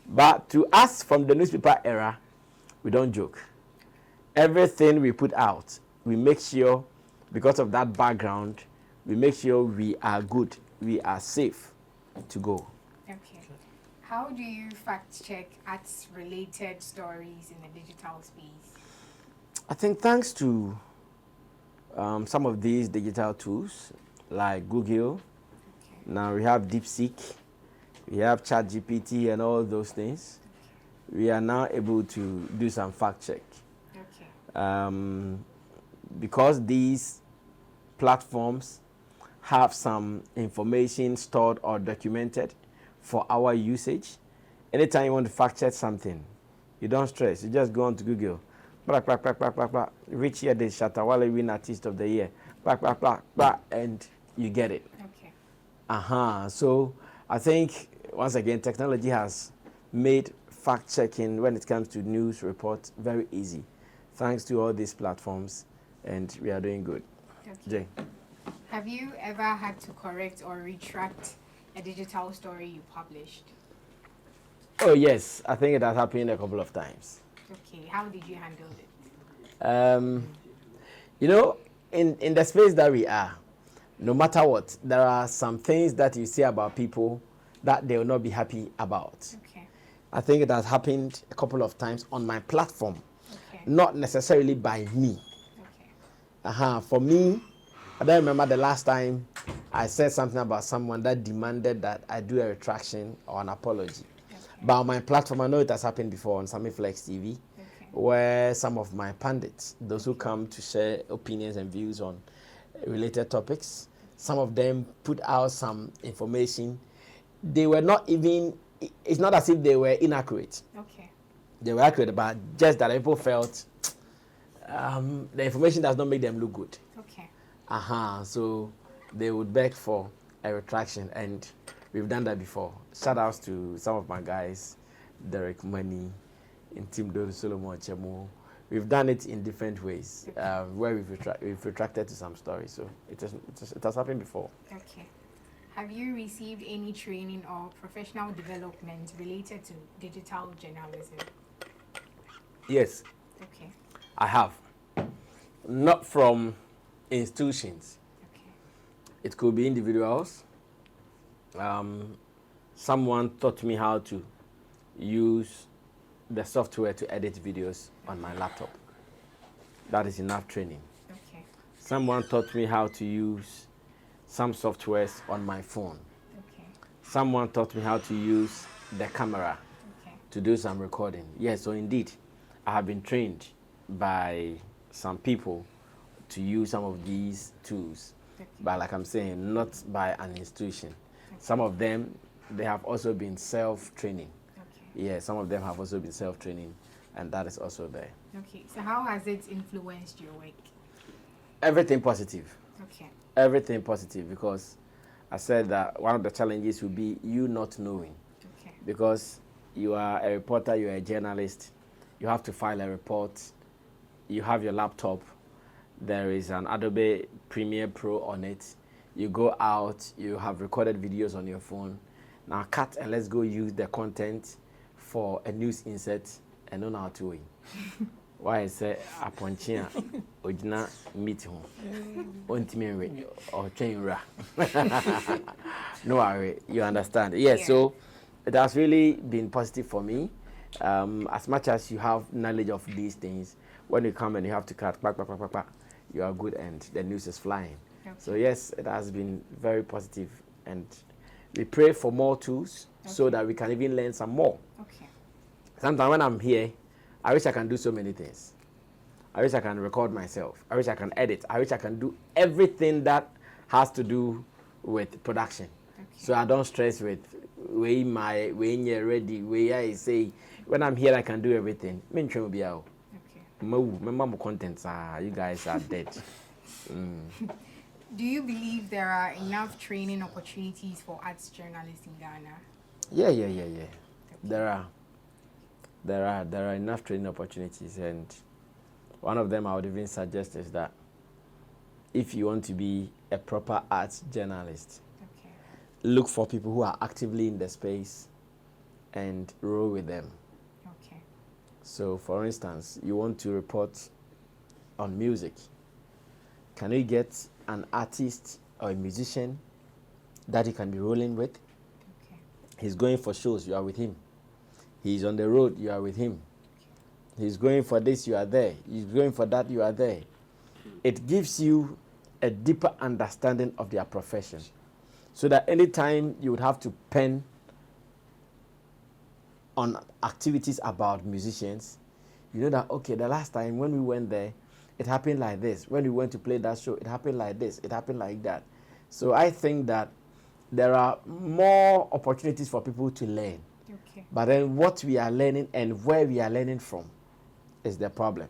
But to us from the newspaper era, we don't joke. Everything we put out, we make sure, because of that background, we make sure we are good, we are safe to go. Okay. How do you fact check arts-related stories in the digital space? I think thanks to some of these digital tools like Google. Now we have DeepSeek, we have ChatGPT and all those things. We are now able to do some fact check. Okay. Because these platforms have some information stored or documented for our usage. Anytime you want to fact check something, you don't stress. You just go on to Google. Blah, blah, blah, blah, blah, blah. Rich year, the Shatawale win artist of the year. Blah, blah, blah, blah, and you get it. Okay. So I think, once again, technology has made fact checking when it comes to news reports very easy. Thanks to all these platforms, and we are doing good. Okay. Jay. Have you ever had to correct or retract a digital story you published? Oh, yes. I think it has happened a couple of times. Okay. How did you handle it? You know, in the space that we are, no matter what, there are some things that you say about people that they will not be happy about. Okay. I think it has happened a couple of times on my platform, Okay. not necessarily by me. Okay. For me, I don't remember the last time I said something about someone that demanded that I do a retraction or an apology. Okay. But on my platform, I know it has happened before on Sammy Flex TV, Okay. where some of my pundits, those who come to share opinions and views on related topics, some of them put out some information. They were not even, it's not as if they were inaccurate. Okay. They were accurate, but just that people felt the information does not make them look good. Okay. So they would beg for a retraction, and we've done that before. Shout outs to some of my guys, Derek Money, and Tim Dodo Solomon Chemo. We've done it in different ways, where we've retracted to some stories. So it has happened before. Okay. Have you received any training or professional development related to digital journalism? Yes, Okay. I have. Not from institutions. Okay. It could be individuals. Someone taught me how to use the software to edit videos on my laptop. That is enough training. Okay. Someone taught me how to use some softwares on my phone. Okay. Someone taught me how to use the camera Okay. to do some recording. Yes, so indeed, I have been trained by some people to use some of these tools. Okay. But like I'm saying, not by an institution. Some of them, they have also been self-training. Okay. Yeah, some of them have also been self-training, and that is also there. Okay. So how has it influenced your work? Everything positive. Okay. Everything positive, because I said that one of the challenges will be you not knowing. Okay. Because you are a reporter, you are a journalist, you have to file a report, you have your laptop, there is an Adobe Premiere Pro on it, you go out, you have recorded videos on your phone. Now cut and let's go use the content for a news insert and know how to win. Why I say aponchia ojina meet home ontimi or train ra. No worry, you understand. Yes, yeah. So it has really been positive for me. As much as you have knowledge of these things, when you come and you have to cut, you are good and the news is flying. Okay. So yes, it has been very positive, and we pray for more tools so that we can even learn some more. Okay. Sometimes when I'm here, I wish I can do so many things. I wish I can record myself. I wish I can edit. I wish I can do everything that has to do with production. Okay. So I don't stress with when you're ready, where I say, when I'm here I can do everything. Okay. My contents are, you guys are dead. Do you believe there are enough training opportunities for arts journalists in Ghana? Yeah. Okay. There are enough training opportunities, and one of them I would even suggest is that if you want to be a proper arts journalist, okay, look for people who are actively in the space and roll with them. Okay. So for instance, you want to report on music. Can you get an artist or a musician that you can be rolling with? Okay. He's going for shows, you are with him. He's on the road, you are with him. He's going for this, you are there. He's going for that, you are there. it gives you a deeper understanding of their profession. So that anytime you would have to pen on activities about musicians, you know that, okay, the last time when we went there, it happened like this. When we went to play that show, it happened like this. It happened like that. So I think that there are more opportunities for people to learn. Okay. But then what we are learning and where we are learning from is the problem.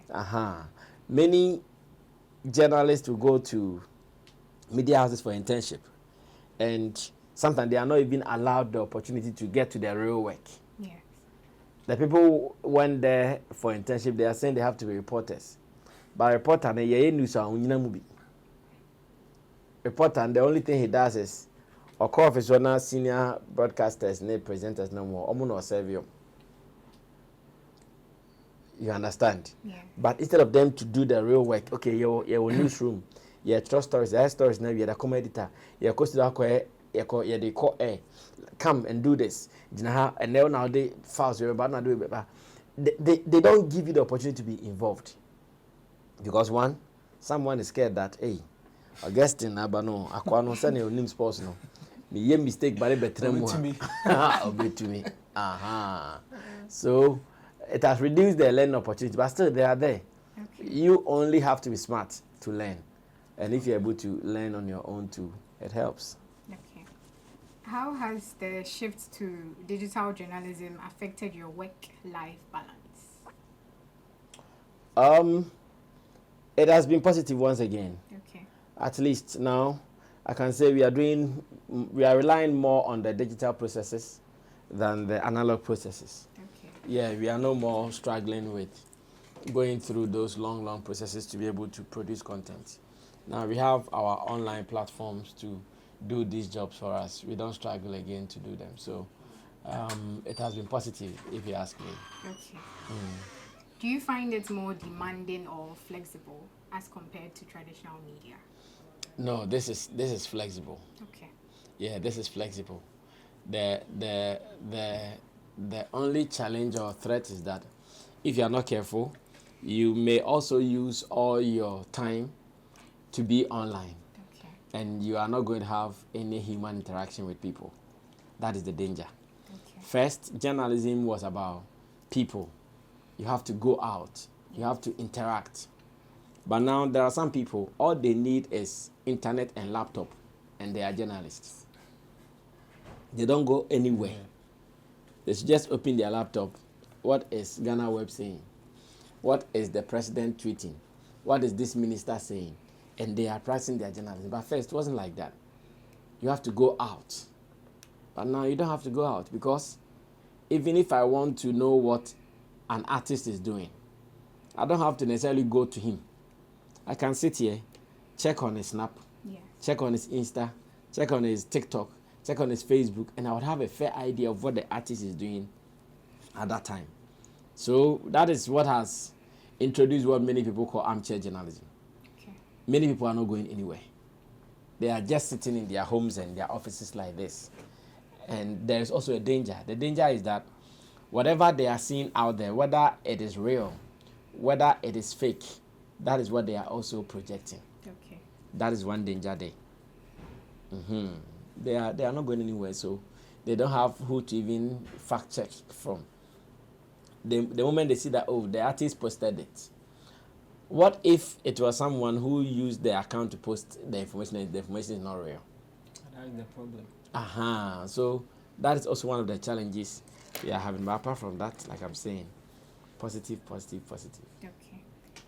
Okay. Many journalists will go to media houses for internship, and sometimes they are not even allowed the opportunity to get to their real work. Yes. The people went there for internship, they are saying they have to be reporters. But reporter, reporter, the only thing he does is, or call officer, senior broadcasters, presenters no more, or serve you. You understand? Yeah. But instead of them to do the real work, okay, your newsroom, your trust stories, your stories now, you're the com editor, your cost they call come and do this. And now they files but not do it. They don't give you the opportunity to be involved. Because one, someone is scared that, hey, Augustine Abano, Aquano, send your name sports no. Me mistake, but it to me. So it has reduced their learning opportunity, but still they are there. Okay. You only have to be smart to learn. And if you're able to learn on your own too, it helps. Okay. How has the shift to digital journalism affected your work-life balance? It has been positive once again. Okay. At least now, I can say we are relying more on the digital processes than the analog processes. Okay. Yeah, we are no more struggling with going through those long processes to be able to produce content. Now we have our online platforms to do these jobs for us. We don't struggle again to do them. So it has been positive, if you ask me. Okay. Do you find it more demanding or flexible as compared to traditional media? No, this is flexible. Okay. Yeah, this is flexible. The only challenge or threat is that if you are not careful, you may also use all your time to be online. Okay. And you are not going to have any human interaction with people. That is the danger. Okay. First, journalism was about people. You have to go out. You have to interact. But now there are some people, all they need is internet and laptop, and they are journalists. They don't go anywhere. They should just open their laptop. What is Ghana Web saying? What is the president tweeting? What is this minister saying? And they are practicing their journalism. But first, it wasn't like that. You have to go out. But now you don't have to go out, because even if I want to know what an artist is doing, I don't have to necessarily go to him. I can sit here, check on his Snap, Yes. check on his Insta, check on his TikTok, check on his Facebook, and I would have a fair idea of what the artist is doing at that time. So that is what has introduced what many people call armchair journalism. Okay. Many people are not going anywhere. They are just sitting in their homes and their offices like this. And there is also a danger. The danger is that whatever they are seeing out there, whether it is real, whether it is fake, that is what they are also projecting. Okay. That is one danger there. They are not going anywhere, so they don't have who to even fact check from. The moment they see that, oh, the artist posted it. What if it was someone who used their account to post the information and the information is not real? That is the problem. So that is also one of the challenges we are having. But apart from that, like I'm saying, positive. Okay.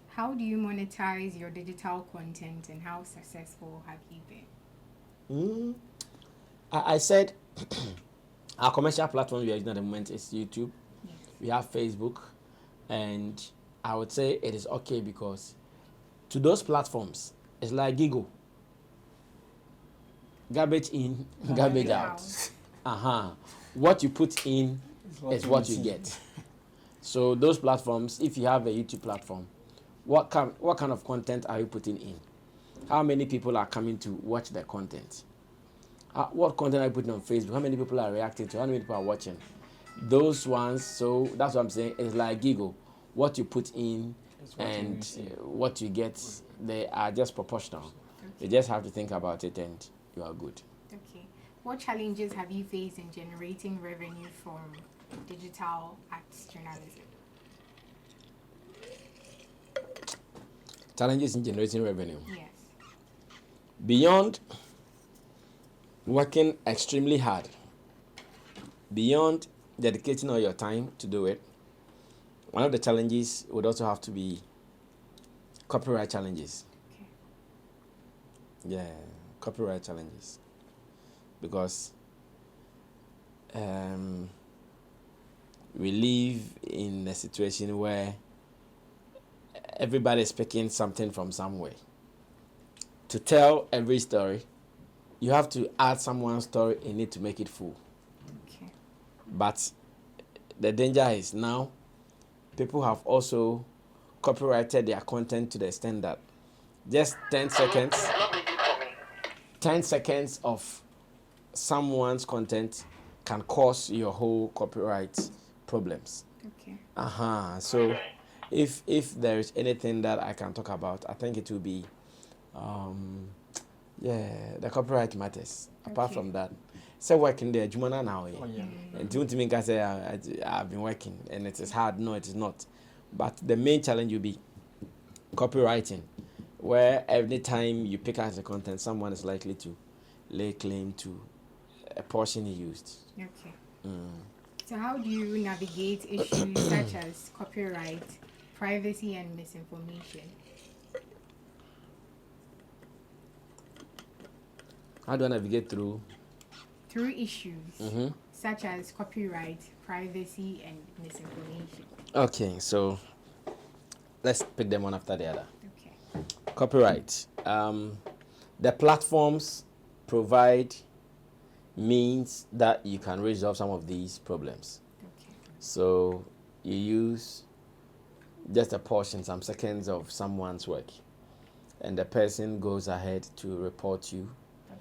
How do you monetize your digital content, and how successful have you been? I said our commercial platform we are using at the moment is YouTube. Yes. We have Facebook, and I would say it is okay because to those platforms, it's like Giggle. Garbage in, garbage out. What you put in is what you get. So those platforms, if you have a YouTube platform, what kind of content are you putting in? How many people are coming to watch the content? What content are you putting on Facebook? How many people are reacting to? How many people are watching? Those ones, so that's what I'm saying. It's like Giggle. What you put in It's what you and receive. what you get, they are just proportional. You just have to think about it and you are good. Okay. What challenges have you faced in generating revenue from digital arts journalism? Challenges in generating revenue. Yes. Beyond working extremely hard, beyond dedicating all your time to do it, one of the challenges would also have to be copyright challenges. Okay. Yeah, copyright challenges. Because we live in a situation where everybody is picking something from somewhere. To tell every story, you have to add someone's story in it to make it full. Okay. But the danger is now people have also copyrighted their content to the extent that just 10 seconds of someone's content can cause your whole copyright problems. Okay. So if there is anything that I can talk about, I think it will be the copyright matters. Apart Okay. from that, so working there, Jumana now. Oh, yeah. And do you mean I say I've been working and it is hard? No, it is not. But the main challenge will be copywriting, where every time you pick out the content, someone is likely to lay claim to a portion you used. Okay. So how do you navigate issues such as copyright, privacy, and misinformation? How do I navigate through? Through issues such as copyright, privacy, and misinformation. Okay, so let's pick them one after the other. Okay. Copyright. The platforms provide means that you can resolve some of these problems. Okay. So you use just a portion, some seconds of someone's work, and the person goes ahead to report you.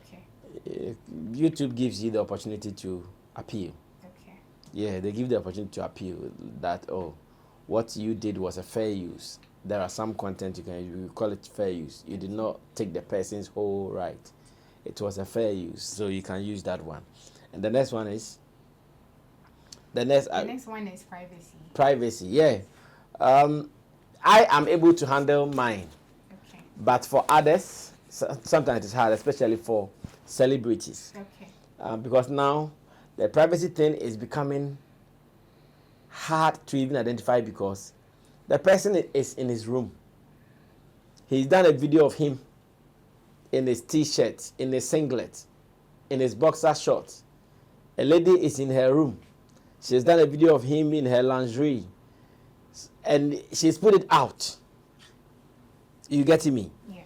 Okay. YouTube gives you the opportunity to appeal. Okay. Yeah, they give the opportunity to appeal that, oh, what you did was a fair use. There are some content you call it fair use. You did not take the person's whole right. It was a fair use, so you can use that one. And the next one is? The next one is privacy. Privacy, yeah. I am able to handle mine. Okay. But for others, sometimes it is hard, especially for celebrities. Okay. Because now the privacy thing is becoming hard to even identify because the person is in his room. He's done a video of him in his t-shirt, in his singlet, in his boxer shorts. A lady is in her room. She's done a video of him in her lingerie. And she's put it out. You getting me? Yeah.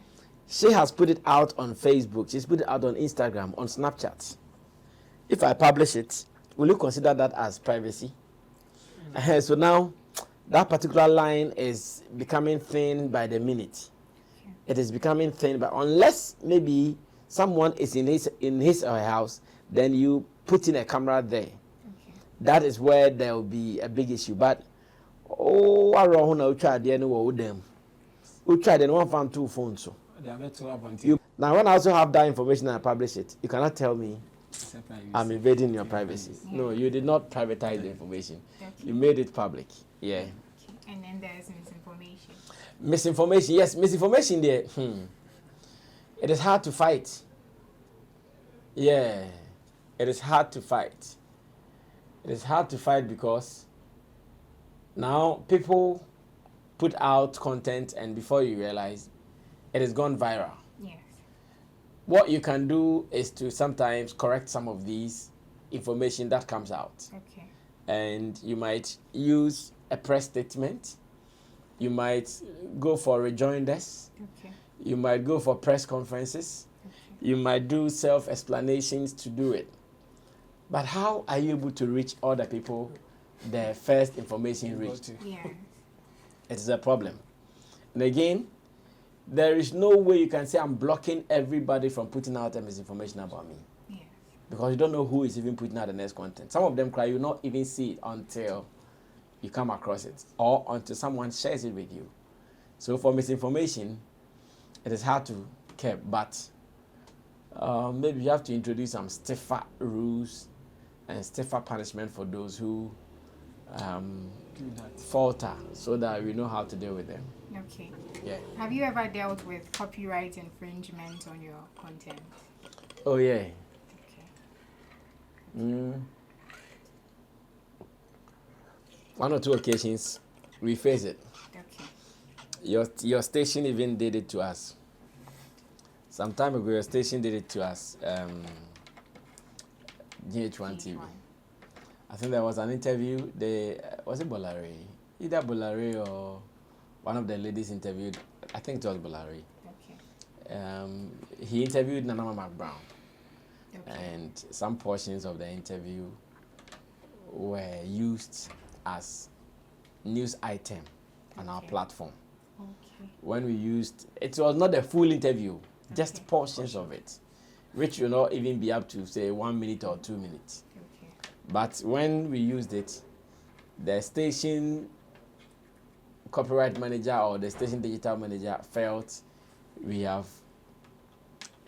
She has put it out on Facebook. She's put it out on Instagram, on Snapchat. If I publish it, will you consider that as privacy? So now, that particular line is becoming thin by the minute. It is becoming thin, but unless maybe someone is in his or her house, then you put in a camera there. Okay. That is where there will be a big issue. But I don't know. Try the them. We try the one found two phones. So They are better up until now when I also have that information and I publish it, you cannot tell me I'm invading your privacy. No, you did not privatize the information. Okay. You made it public. Yeah. Okay. And then there's misinformation. Misinformation, yes, misinformation there. It is hard to fight. Yeah, it is hard to fight. It is hard to fight because now people put out content and before you realize it has gone viral. Yes. What you can do is to sometimes correct some of these information that comes out. Okay. And you might use a press statement. You might go for rejoinders. Okay. You might go for press conferences. Okay. You might do self-explanations to do it. But how are you able to reach all the people the first information reached? Yes. It is a problem. And again, there is no way you can say I'm blocking everybody from putting out misinformation about me. Yes. Because you don't know who is even putting out the next content. Some of them cry, you not even see it until you come across it or until someone shares it with you. So for misinformation, it is hard to curb, but maybe you have to introduce some stiffer rules and stiffer punishment for those who Do that. falter, so that we know how to deal with them. Okay. Yeah. Have you ever dealt with copyright infringement on your content? Oh yeah. Okay. One or two occasions, we face it. Okay. Your station even did it to us. Some time ago, your station did it to us. GH1 TV. I think there was an interview. Was it Bolare? Either Bolare or one of the ladies interviewed. I think it was Bolare. Okay. He interviewed Nana McBrown, Okay. and some portions of the interview were used as news item on our Okay. platform. Okay. When we used, it was not a full interview, just Okay. portions of it, which will not even be up to say 1 minute or 2 minutes. Okay. But when we used it, the station copyright manager or the station digital manager felt we have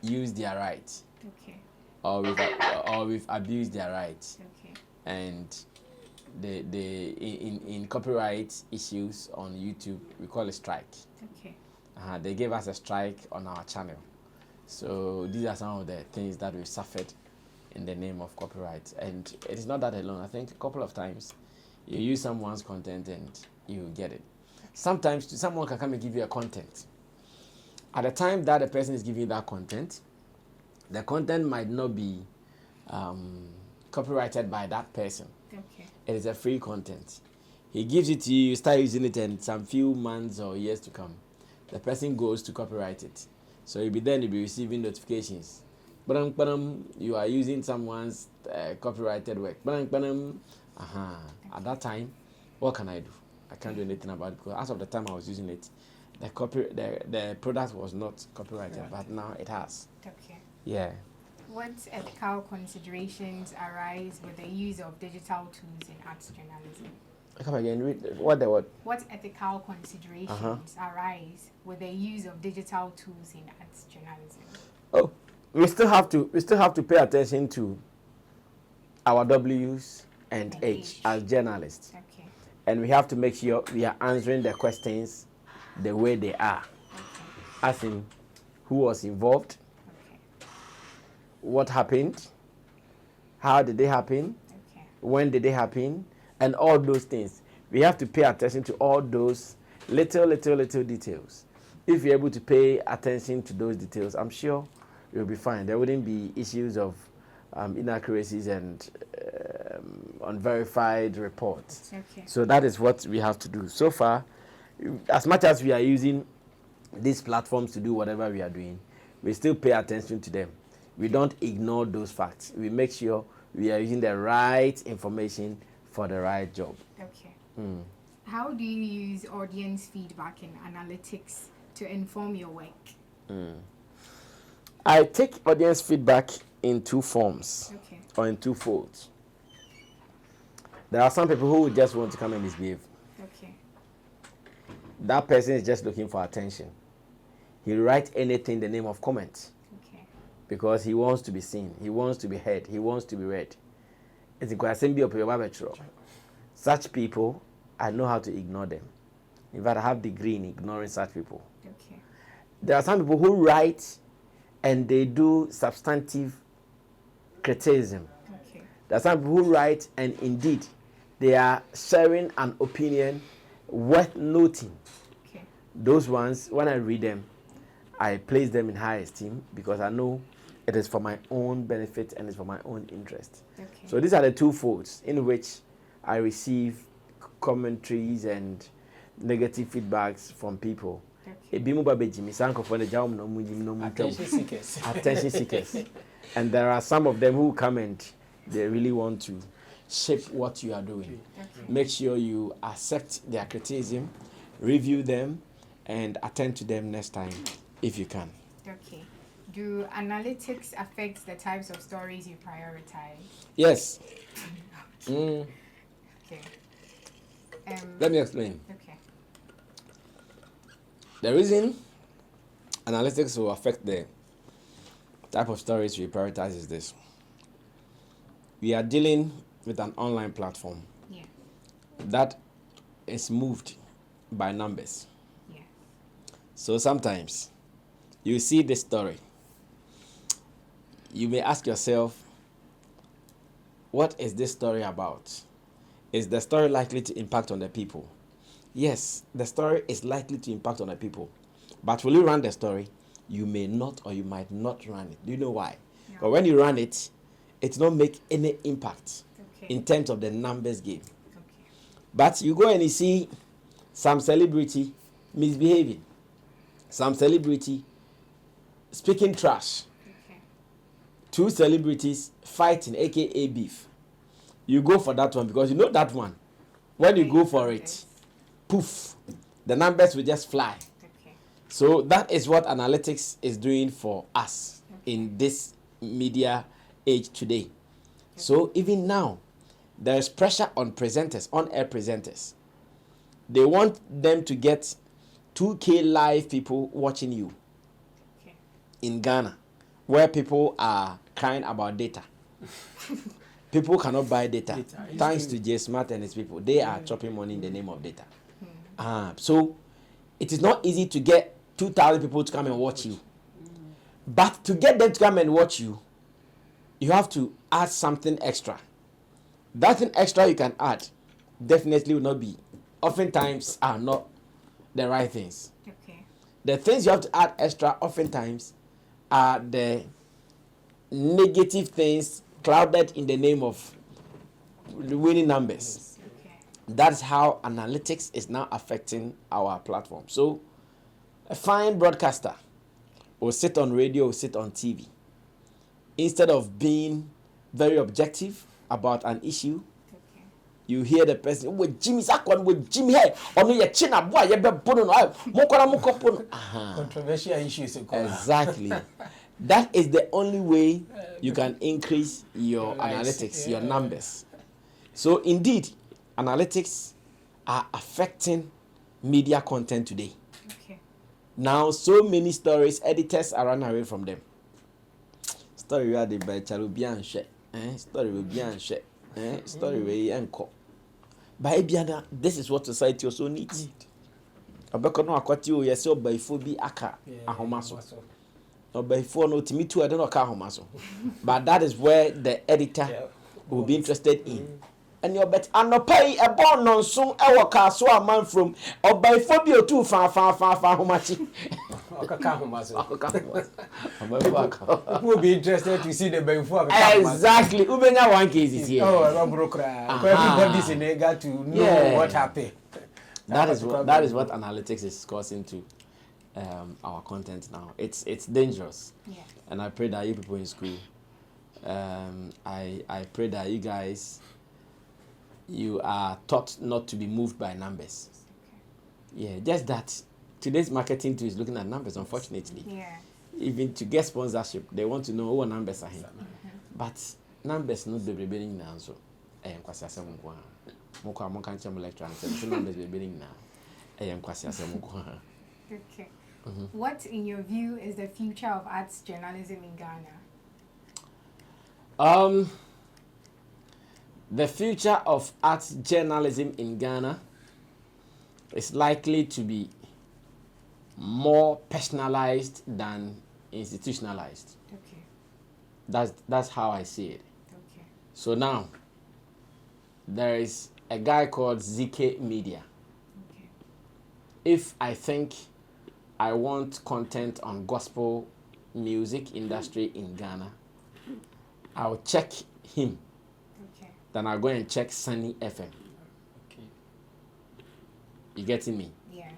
used their right, Okay. or we've abused their right. Okay. And in copyright issues on YouTube, we call it strike. Okay. They gave us a strike on our channel. So these are some of the things that we suffered in the name of copyright. And it is not that alone. I think a couple of times you use someone's content and you get it. Sometimes someone can come and give you a content. At the time that the person is giving you that content, the content might not be copyrighted by that person. Okay. It is a free content. He gives it to you, you start using it, and some few months or years to come, the person goes to copyright it. So you'll be receiving notifications. Badam, badam, you are using someone's copyrighted work. Badam, badam. At that time, what can I do? I can't do anything about it, because as of the time I was using it, the product was not copyrighted, but now it has. Okay. Yeah. What ethical considerations arise with the use of digital tools in arts journalism? Come again. Read what the word. What ethical considerations arise with the use of digital tools in arts journalism? Oh, we still have to pay attention to our W's and H as journalists, Okay. and we have to make sure we are answering the questions the way they are, Okay. as in who was involved, Okay. what happened, how did they happen, Okay. when did they happen, and all those things. We have to pay attention to all those little details. If you're able to pay attention to those details, I'm sure you'll be fine. There wouldn't be issues of inaccuracies and unverified reports. Okay. So that is what we have to do. So far, as much as we are using these platforms to do whatever we are doing, we still pay attention to them. We don't ignore those facts. We make sure we are using the right information for the right job. Okay. How do you use audience feedback and analytics to inform your work? I take audience feedback in two forms, Okay. or in two folds. There are some people who just want to come and misbehave. Okay. That person is just looking for attention. He writes anything in the name of comment Okay. because he wants to be seen, he wants to be heard, he wants to be read. It's a such people, I know how to ignore them. In fact, I have a degree in ignoring such people. Okay. There are some people who write and they do substantive criticism. Okay. There are some people who write and indeed they are sharing an opinion worth noting. Okay. Those ones, when I read them, I place them in high esteem because I know it is for my own benefit and it's for my own interest. Okay. So these are the two folds in which I receive commentaries and negative feedbacks from people. Okay. Attention seekers. Attention seekers. And there are some of them who come and they really want to shape what you are doing. Okay. Make sure you accept their criticism, review them, and attend to them next time if you can. Okay. Do analytics affect the types of stories you prioritize? Yes. Okay. Let me explain. Okay. The reason analytics will affect the type of stories we prioritize is this. We are dealing with an online platform Yeah. that is moved by numbers. Yeah. So sometimes you see this story, you may ask yourself, what is this story about? Is the story likely to impact on the people? Yes, the story is likely to impact on the people. But will you run the story? You may not, or you might not run it. Do you know why? Yeah. But when you run it, it not make any impact Okay. in terms of the numbers game. Okay. But you go and you see some celebrity misbehaving, some celebrity speaking trash, Okay. two celebrities fighting, aka beef. You go for that one because you know that one. When you go for it, poof, the numbers will just fly. Okay. So that is what analytics is doing for us in this media age today. So even now, there is pressure on presenters, on-air presenters. They want them to get 2K live people watching you Okay. in Ghana, where people are crying about data. People cannot buy data. Thanks to J Smart and his people. They are chopping money in the name of data. So it is not easy to get 2,000 people to come and watch you. But to get them to come and watch you, you have to add something extra. That thing extra you can add definitely will not be, oftentimes are not the right things. Okay. The things you have to add extra oftentimes are the negative things clouded in the name of winning numbers. Okay. That's how analytics is now affecting our platform. So a fine broadcaster will sit on radio, will sit on TV. Instead of being very objective about an issue, Okay. you hear the person, with Jimmy's aquan with Jimmy here, or your chin up, boy, you better put on Controversial issues. Exactly. That is the only way you can increase your analytics, your numbers. So indeed, analytics are affecting media content today. Okay. Now, so many stories, editors are running away from them. Story where the by Chalubian share, story will be and share, story where and by Biana, this is what society also needs. Abekono akwati o yesi obaifo bi aka ahomaso. Obaifo no timi tu ade no aka ahomaso. But that is where the editor will be interested in. And you bet anopai e born non so e wo ka so aman from obaifo bi otu fa ahomachi. Who will be interested to see the before? Exactly. Ubenya one case is here. Oh, everybody's in eager to know what happened. That is what analytics is causing to our content now. It's dangerous. Yeah. And I pray that you people in school, I pray that you guys, you are taught not to be moved by numbers. Okay. Yeah, just that. Today's marketing tool is looking at numbers, unfortunately. Yeah. Even to get sponsorship, they want to know what numbers are here. But numbers not be beginning now. So, Okay. What, in your view, is the future of arts journalism in Ghana? The future of arts journalism in Ghana is likely to be more personalized than institutionalized. Okay. That's how I see it. Okay. So now, there is a guy called ZK Media. Okay. If I think I want content on gospel music industry in Ghana, I'll check him. Okay. Then I'll go and check Sunny FM. Okay. You getting me? Yeah.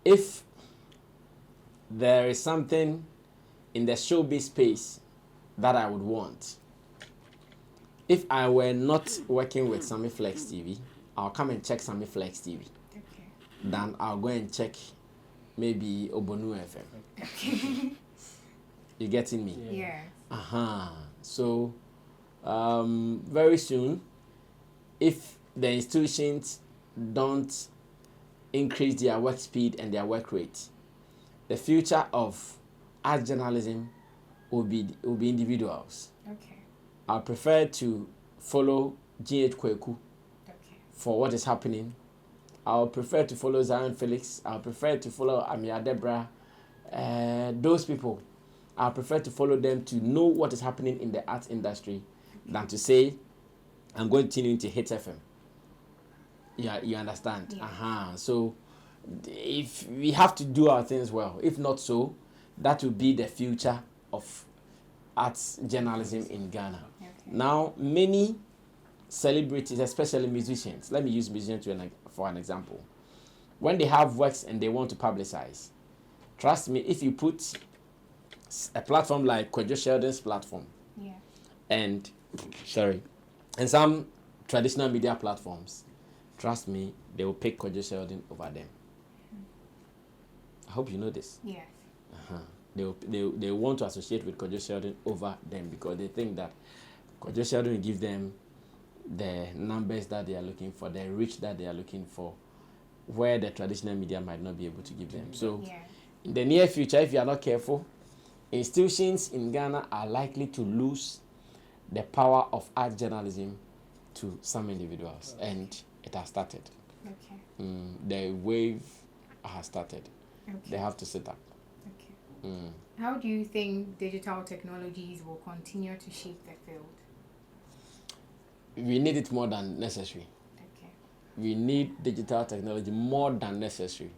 If there is something in the showbiz space that I would want, if I were not working with Sammy Flex TV, I'll come and check Sammy Flex TV. Okay. Then I'll go and check maybe Obonu FM. Okay. You getting me? Yeah. So very soon, if the institutions don't increase their work speed and their work rate, the future of art journalism will be individuals. Okay. I prefer to follow GIJ Kweku Okay. for what is happening. I'll prefer to follow Zion Felix. I'll prefer to follow Amia Debra. Those people, I prefer to follow them to know what is happening in the arts industry than to say, I'm going to tune into Hit FM. Yeah, you understand? Yeah. So, if we have to do our things well, if not so, that will be the future of arts journalism in Ghana. Okay. Now, many celebrities, especially musicians, let me use musicians for an example. When they have works and they want to publicize, trust me, if you put a platform like Kojo Sheldon's platform, Yeah. and some traditional media platforms, trust me, they will pick Kojo Sheldon over them. I hope you know this. Yes. They want to associate with Kojo Sheldon over them because they think that Kojo Sheldon will give them the numbers that they are looking for, the reach that they are looking for, where the traditional media might not be able to give them. So, Yeah. in the near future, if you are not careful, institutions in Ghana are likely to lose the power of art journalism to some individuals, and it has started. Okay. The wave has started. Okay. They have to sit up. Okay. How do you think digital technologies will continue to shape the field? We need it more than necessary. Okay. We need digital technology more than necessary.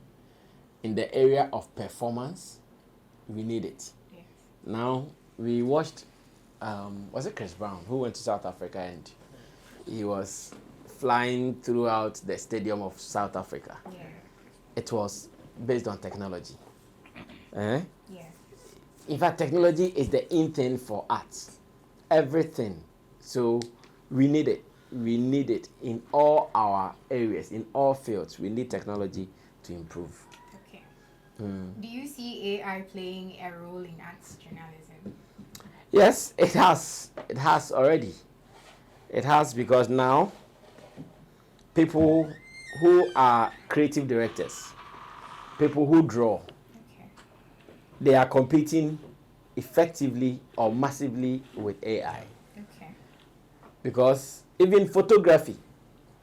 In the area of performance, we need it. Yes. Now, we watched, was it Chris Brown, who went to South Africa and he was flying throughout the stadium of South Africa. Yeah. It was based on technology. Eh? Yeah. In fact, technology is the in thing for arts. Everything. So we need it. We need it in all our areas, in all fields. We need technology to improve. Okay. Do you see AI playing a role in arts journalism? Yes, it has. It has already. It has, because now people who are creative directors, people who draw, Okay. they are competing effectively or massively with AI. Okay. Because even photography,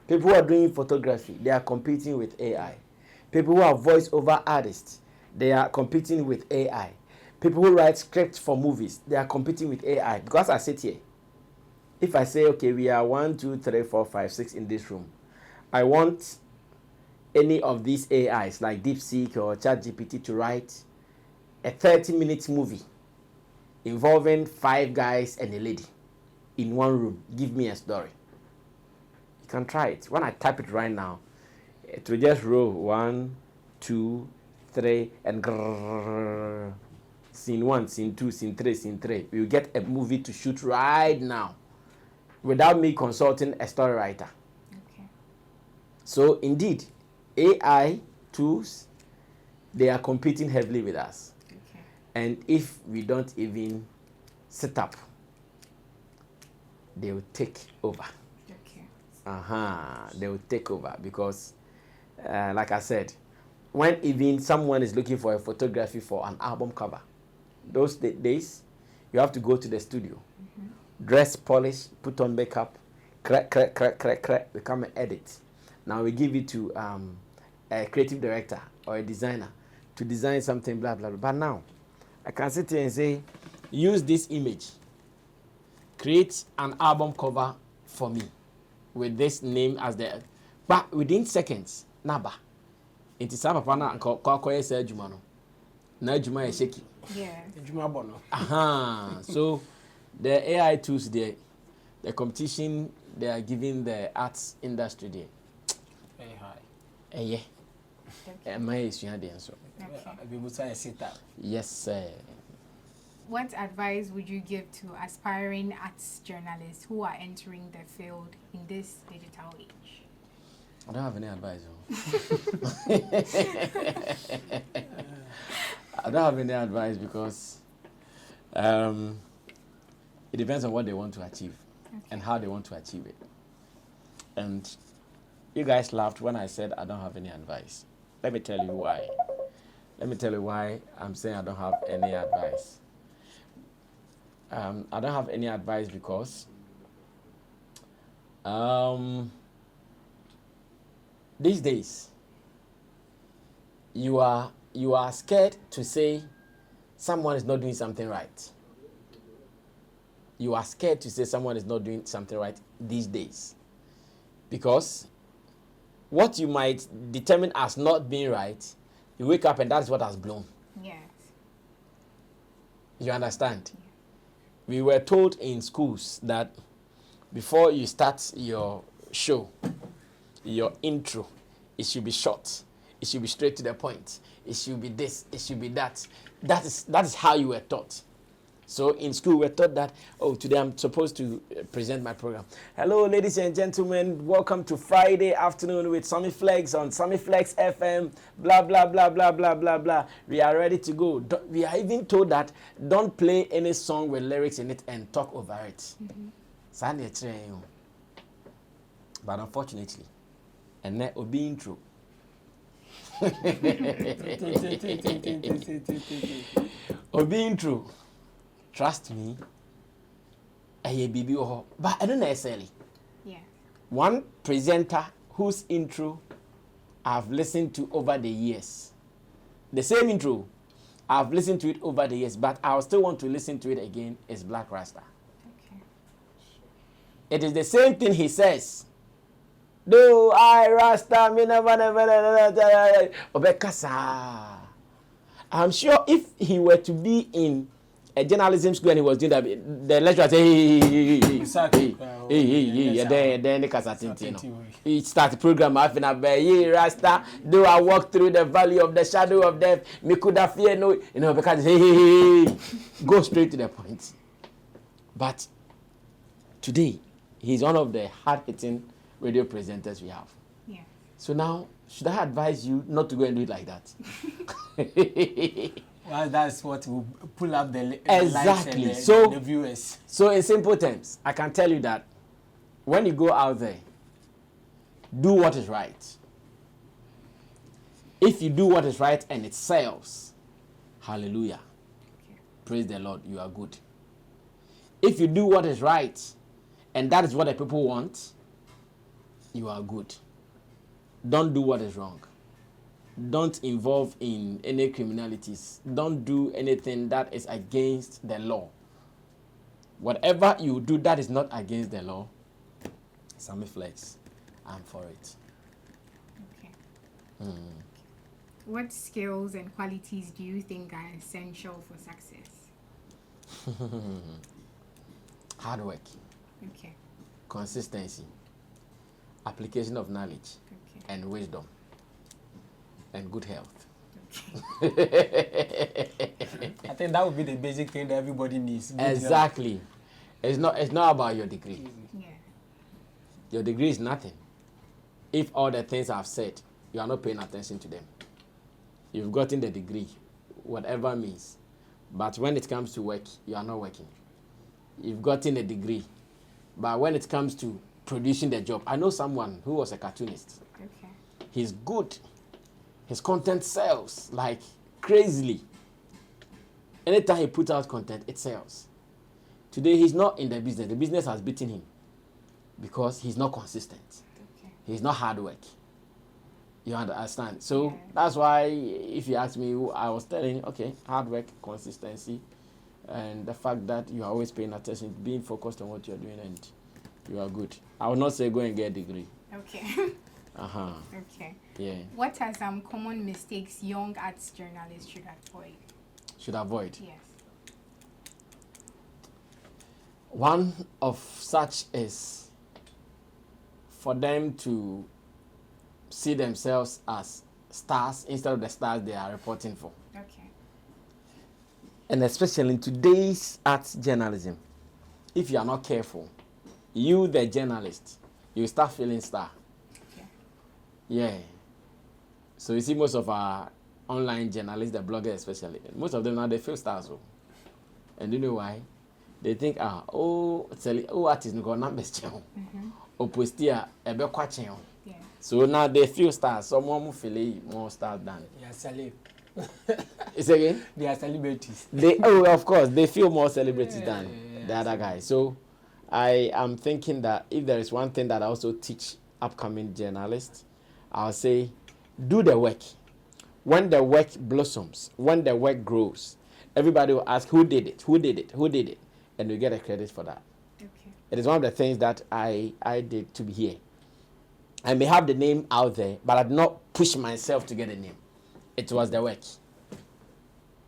people who are doing photography, they are competing with AI. People who are voice-over artists, they are competing with AI. People who write scripts for movies, they are competing with AI. Because I sit here, if I say, okay, we are 1, 2, 3, 4, 5, 6 in this room, I want any of these AIs like DeepSeek or ChatGPT to write a 30-minute movie involving 5 guys and a lady in one room. Give me a story. You can try it. When I type it right now, it will just roll 1, 2, 3, and grrr. Scene 1, scene 2, scene 3, scene 3. You get a movie to shoot right now without me consulting a story writer. Okay. So indeed, AI tools, they are competing heavily with us. Okay. And if we don't even sit up, they will take over. Okay. They will take over because, like I said, when even someone is looking for a photography for an album cover, those days, you have to go to the studio, dress, polish, put on makeup, crack, become an edit. Now we give it to a creative director or a designer to design something, blah, blah, blah. But now, I can sit here and say, use this image, create an album cover for me with this name as the, but within seconds, naba. It is papa na kwa say adwuma no. Na adwuma e sheki. Yeah. So the AI tools there, the competition they are giving the arts industry there. Very high. Yeah. Okay. My is you so. Okay. Yes, sir. What advice would you give to aspiring arts journalists who are entering the field in this digital age? I don't have any advice. I don't have any advice because it depends on what they want to achieve and how they want to achieve it. And you guys laughed when I said I don't have any advice. Let me tell you why. Let me tell you why I'm saying I don't have any advice. I don't have any advice because these days you are scared to say someone is not doing something right. You are scared to say someone is not doing something right these days because what you might determine as not being right, you wake up and that's what has blown. Yes. You understand? Yeah. We were told in schools that before you start your show, your intro, it should be short. It should be straight to the point. It should be this. It should be that. That is how you were taught. So in school, we were taught that, oh, today I'm supposed to present my program. Hello, ladies and gentlemen. Welcome to Friday afternoon with Sammy Flex on Sammy Flex FM. Blah, blah, blah, blah, blah, blah, blah. We are ready to go. We are even told that don't play any song with lyrics in it and talk over it. Mm-hmm. But unfortunately, and that will be intro. Obi intro. Trust me, but I don't necessarily. Yeah. One presenter whose intro I've listened to over the years. The same intro, I've listened to it over the years, but I still want to listen to it again, is Black Rasta. Okay. It is the same thing he says. Do I Rasta, me never. I'm sure if he were to be in a journalism school and he was doing that, the lecturer say, he start the program after Rasta, do I walk through the valley of the shadow of death, me could have fear no, because go straight to the point. But today, he's one of the hard-hitting radio presenters we have. Yeah. So now, should I advise you not to go and do it like that? Well, that's what will pull up the exactly. Likes and the viewers. So in simple terms, I can tell you that when you go out there, do what is right. If you do what is right and it sells, hallelujah. Okay. Praise the Lord, you are good. If you do what is right and that is what the people want, you are good. Don't do what is wrong. Don't involve in any criminalities. Don't do anything that is against the law. Whatever you do that is not against the law, Sammy Flex, I'm for it. Okay. What skills and qualities do you think are essential for success? Hard work. Okay. Consistency. Application of knowledge. Okay. And wisdom. And good health. Okay. I think that would be the basic thing that everybody needs. Exactly. It's not about your degree. Yeah. Your degree is nothing. If all the things I've said, you are not paying attention to them. You've gotten the degree, whatever means. But when it comes to work, you are not working. You've gotten a degree. But when it comes to producing the job, I know someone who was a cartoonist. Okay. He's good. His content sells like crazily. Anytime he puts out content, it sells. Today, he's not in the business. The business has beaten him because he's not consistent. Okay. He's not hard work. You understand? So that's why, if you ask me, I was telling, okay, hard work, consistency, and the fact that you are always paying attention, being focused on what you're doing, and you are good. I would not say go and get a degree. Okay. Uh-huh. Okay. Yeah. What are some common mistakes young arts journalists should avoid? Should avoid? Yes. One of such is for them to see themselves as stars instead of the stars they are reporting for. Okay. And especially in today's arts journalism, if you are not careful, you, the journalist, you start feeling star. Okay. Yeah. So you see most of our online journalists, the bloggers especially, most of them now they feel stars. And you know why? They think, artists no got numbers channel. Opostia ebe kwa channel. Yeah. So now they feel stars. Some more feel more stars than. Yeah, Salif. It's again? They are celebrities. Of course, they feel more celebrities than the other guys. So I am thinking that if there is one thing that I also teach upcoming journalists, I'll say, do the work. When the work blossoms, when the work grows, everybody will ask, who did it? Who did it? Who did it? And you get a credit for that. Okay. It is one of the things that I did to be here. I may have the name out there, but I did not push myself to get a name. It was the work.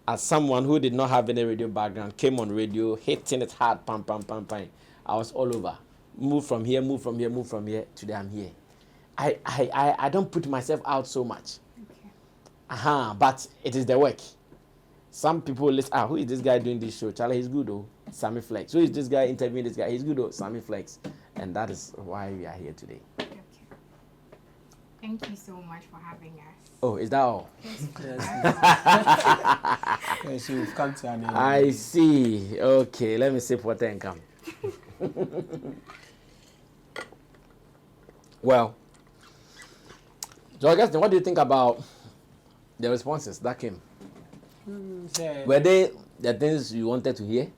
As someone who did not have any radio background, came on radio, hitting it hard, pam, pam, pam, pam. I was all over. Move from here, move from here, move from here. Today I'm here. I don't put myself out so much. Okay. But it is the work. Some people listen, who is this guy doing this show? Charlie, he's good, oh. Sammy Flex. Who is this guy interviewing this guy? He's good, oh. Sammy Flex. And that is why we are here today. Okay. Thank you so much for having us. Oh, is that all? Yes, you've come to an end. I see. Okay, let me sip water and come. Well, so Augustine, what do you think about the responses that came? Were they the things you wanted to hear?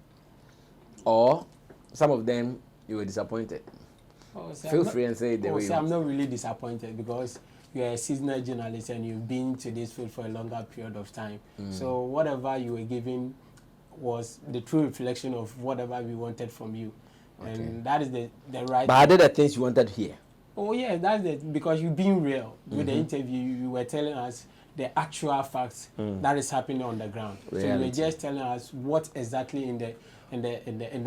Or some of them you were disappointed? Feel free and say it the way you want. I'm not really disappointed because you're a seasonal journalist and you've been to this field for a longer period of time. So whatever you were giving was the true reflection of whatever we wanted from you. Okay. And that is the right. But are they the things you wanted to hear? Oh yeah, that's it. Because you've been real with the interview. You were telling us the actual facts that is happening on the ground. Reality. So you were just telling us what exactly in the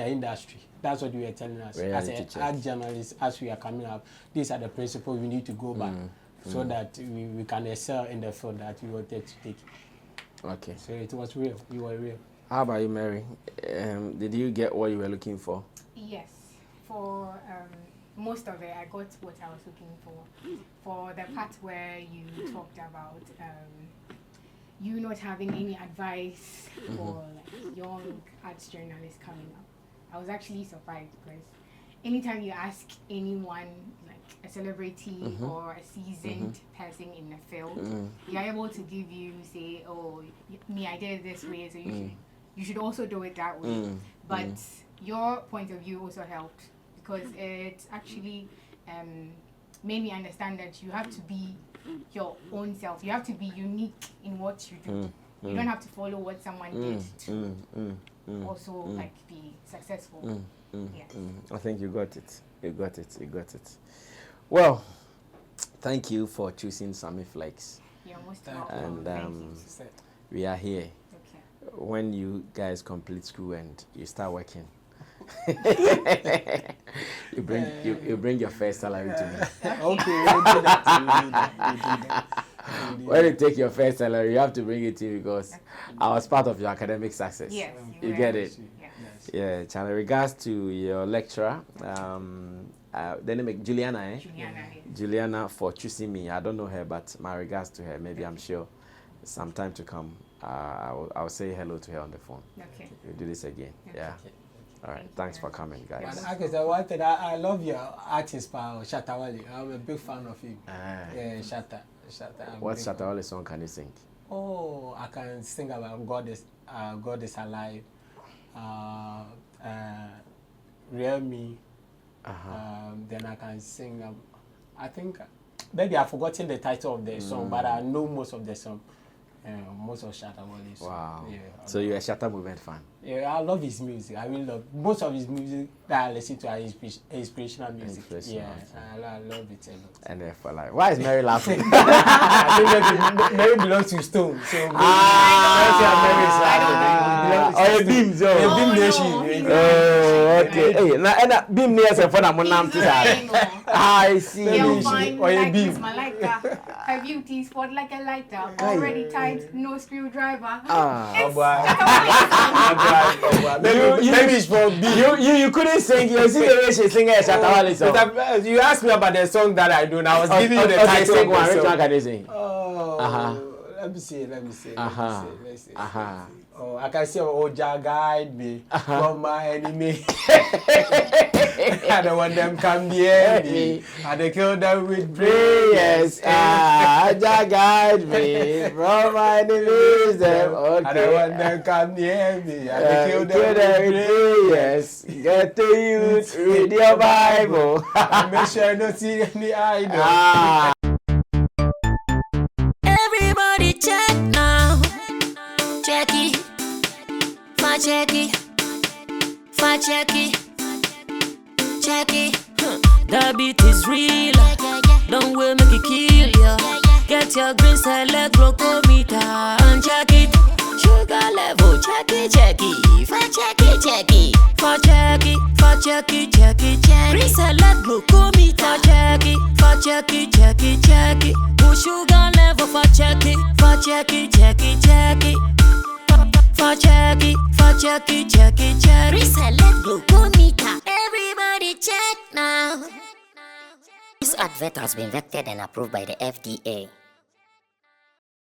industry. That's what you were telling us. Reality As an art journalist, as we are coming up, these are the principles we need to go by so that we can excel in the field that we wanted to take. Okay. So it was real. You were real. How about you, Mary? Did you get what you were looking for? Yes. For most of it, I got what I was looking for. For the part where you talked about you not having any advice for like young arts journalists coming up, I was actually surprised because anytime you ask anyone, like a celebrity or a seasoned person in the field, they are able to give you, say, oh, me, I did it this way, so you should also do it that way. But your point of view also helped because it actually made me understand that you have to be your own self. You have to be unique in what you do. You don't have to follow what someone did to also like be successful. Yes. I think you got it. You got it. You got it. Well, thank you for choosing Sammy Flex. You're most welcome. And we are here. Okay. When you guys complete school and you start working, you bring your first salary to me. Okay, we'll do that. When you take your first salary, you have to bring it to me because I was part of your academic success. Yes, you get it. Yes. Yeah, Channel. Regards to your lecturer, the name is Juliana, eh? Juliana, for choosing me. I don't know her, but my regards to her. Maybe I'm sure sometime to come, I'll say hello to her on the phone. Okay. We'll do this again. Okay. Yeah. All right. Thanks for coming, guys. I love your artist, Shatta Wale. I'm a big fan of him. Yeah, Shatta. What Shatta Wale song can you sing? Oh, I can sing about God is alive. Real Me. Then I can sing. I think maybe I've forgotten the title of the song, but I know most of the song. Most of Shatta Wale's. Wow. Yeah, So you're a Shatta Movement fan? Yeah, I love his music. I really love most of his music that I listen to are inspirational music. I love it a lot. And therefore, like, why is Mary laughing? I think Mary belongs to Stone. So a beam, so a beam nation. Oh, okay. Hey, na beam near the phone. I'm on I see. You'll find like this, my lighter. Her beauty spot like a lighter. Already tied, no screwdriver. Maybe it's for B. You couldn't sing. You see the way she sing a Shatta Wale song. You asked me about the song that I do, and I was giving you the title. Which one can you sing? Let me see. Let's see. Oh, I can see Oja guide me from my enemy. I don't want them come near me. I don't kill them with prayers. Oja guide me from my enemies. Okay. I don't want them come near me. I don't kill them with prayers. Get to you, read your Bible. I make sure I don't see any idol. Everybody check now. Check it. Check it. Check it. Check it. The beat is real. Don't wait, make it kill ya. Get your green select glucometer and check it. Sugar level, check it. Check it. Check it. Check it. Check it. Check it. Green select glucometer. Check it. Check it. Push sugar level for check it. Check it. Check it. Check it. Reselect glucometer. Everybody check now. This advert has been vetted and approved by the FDA.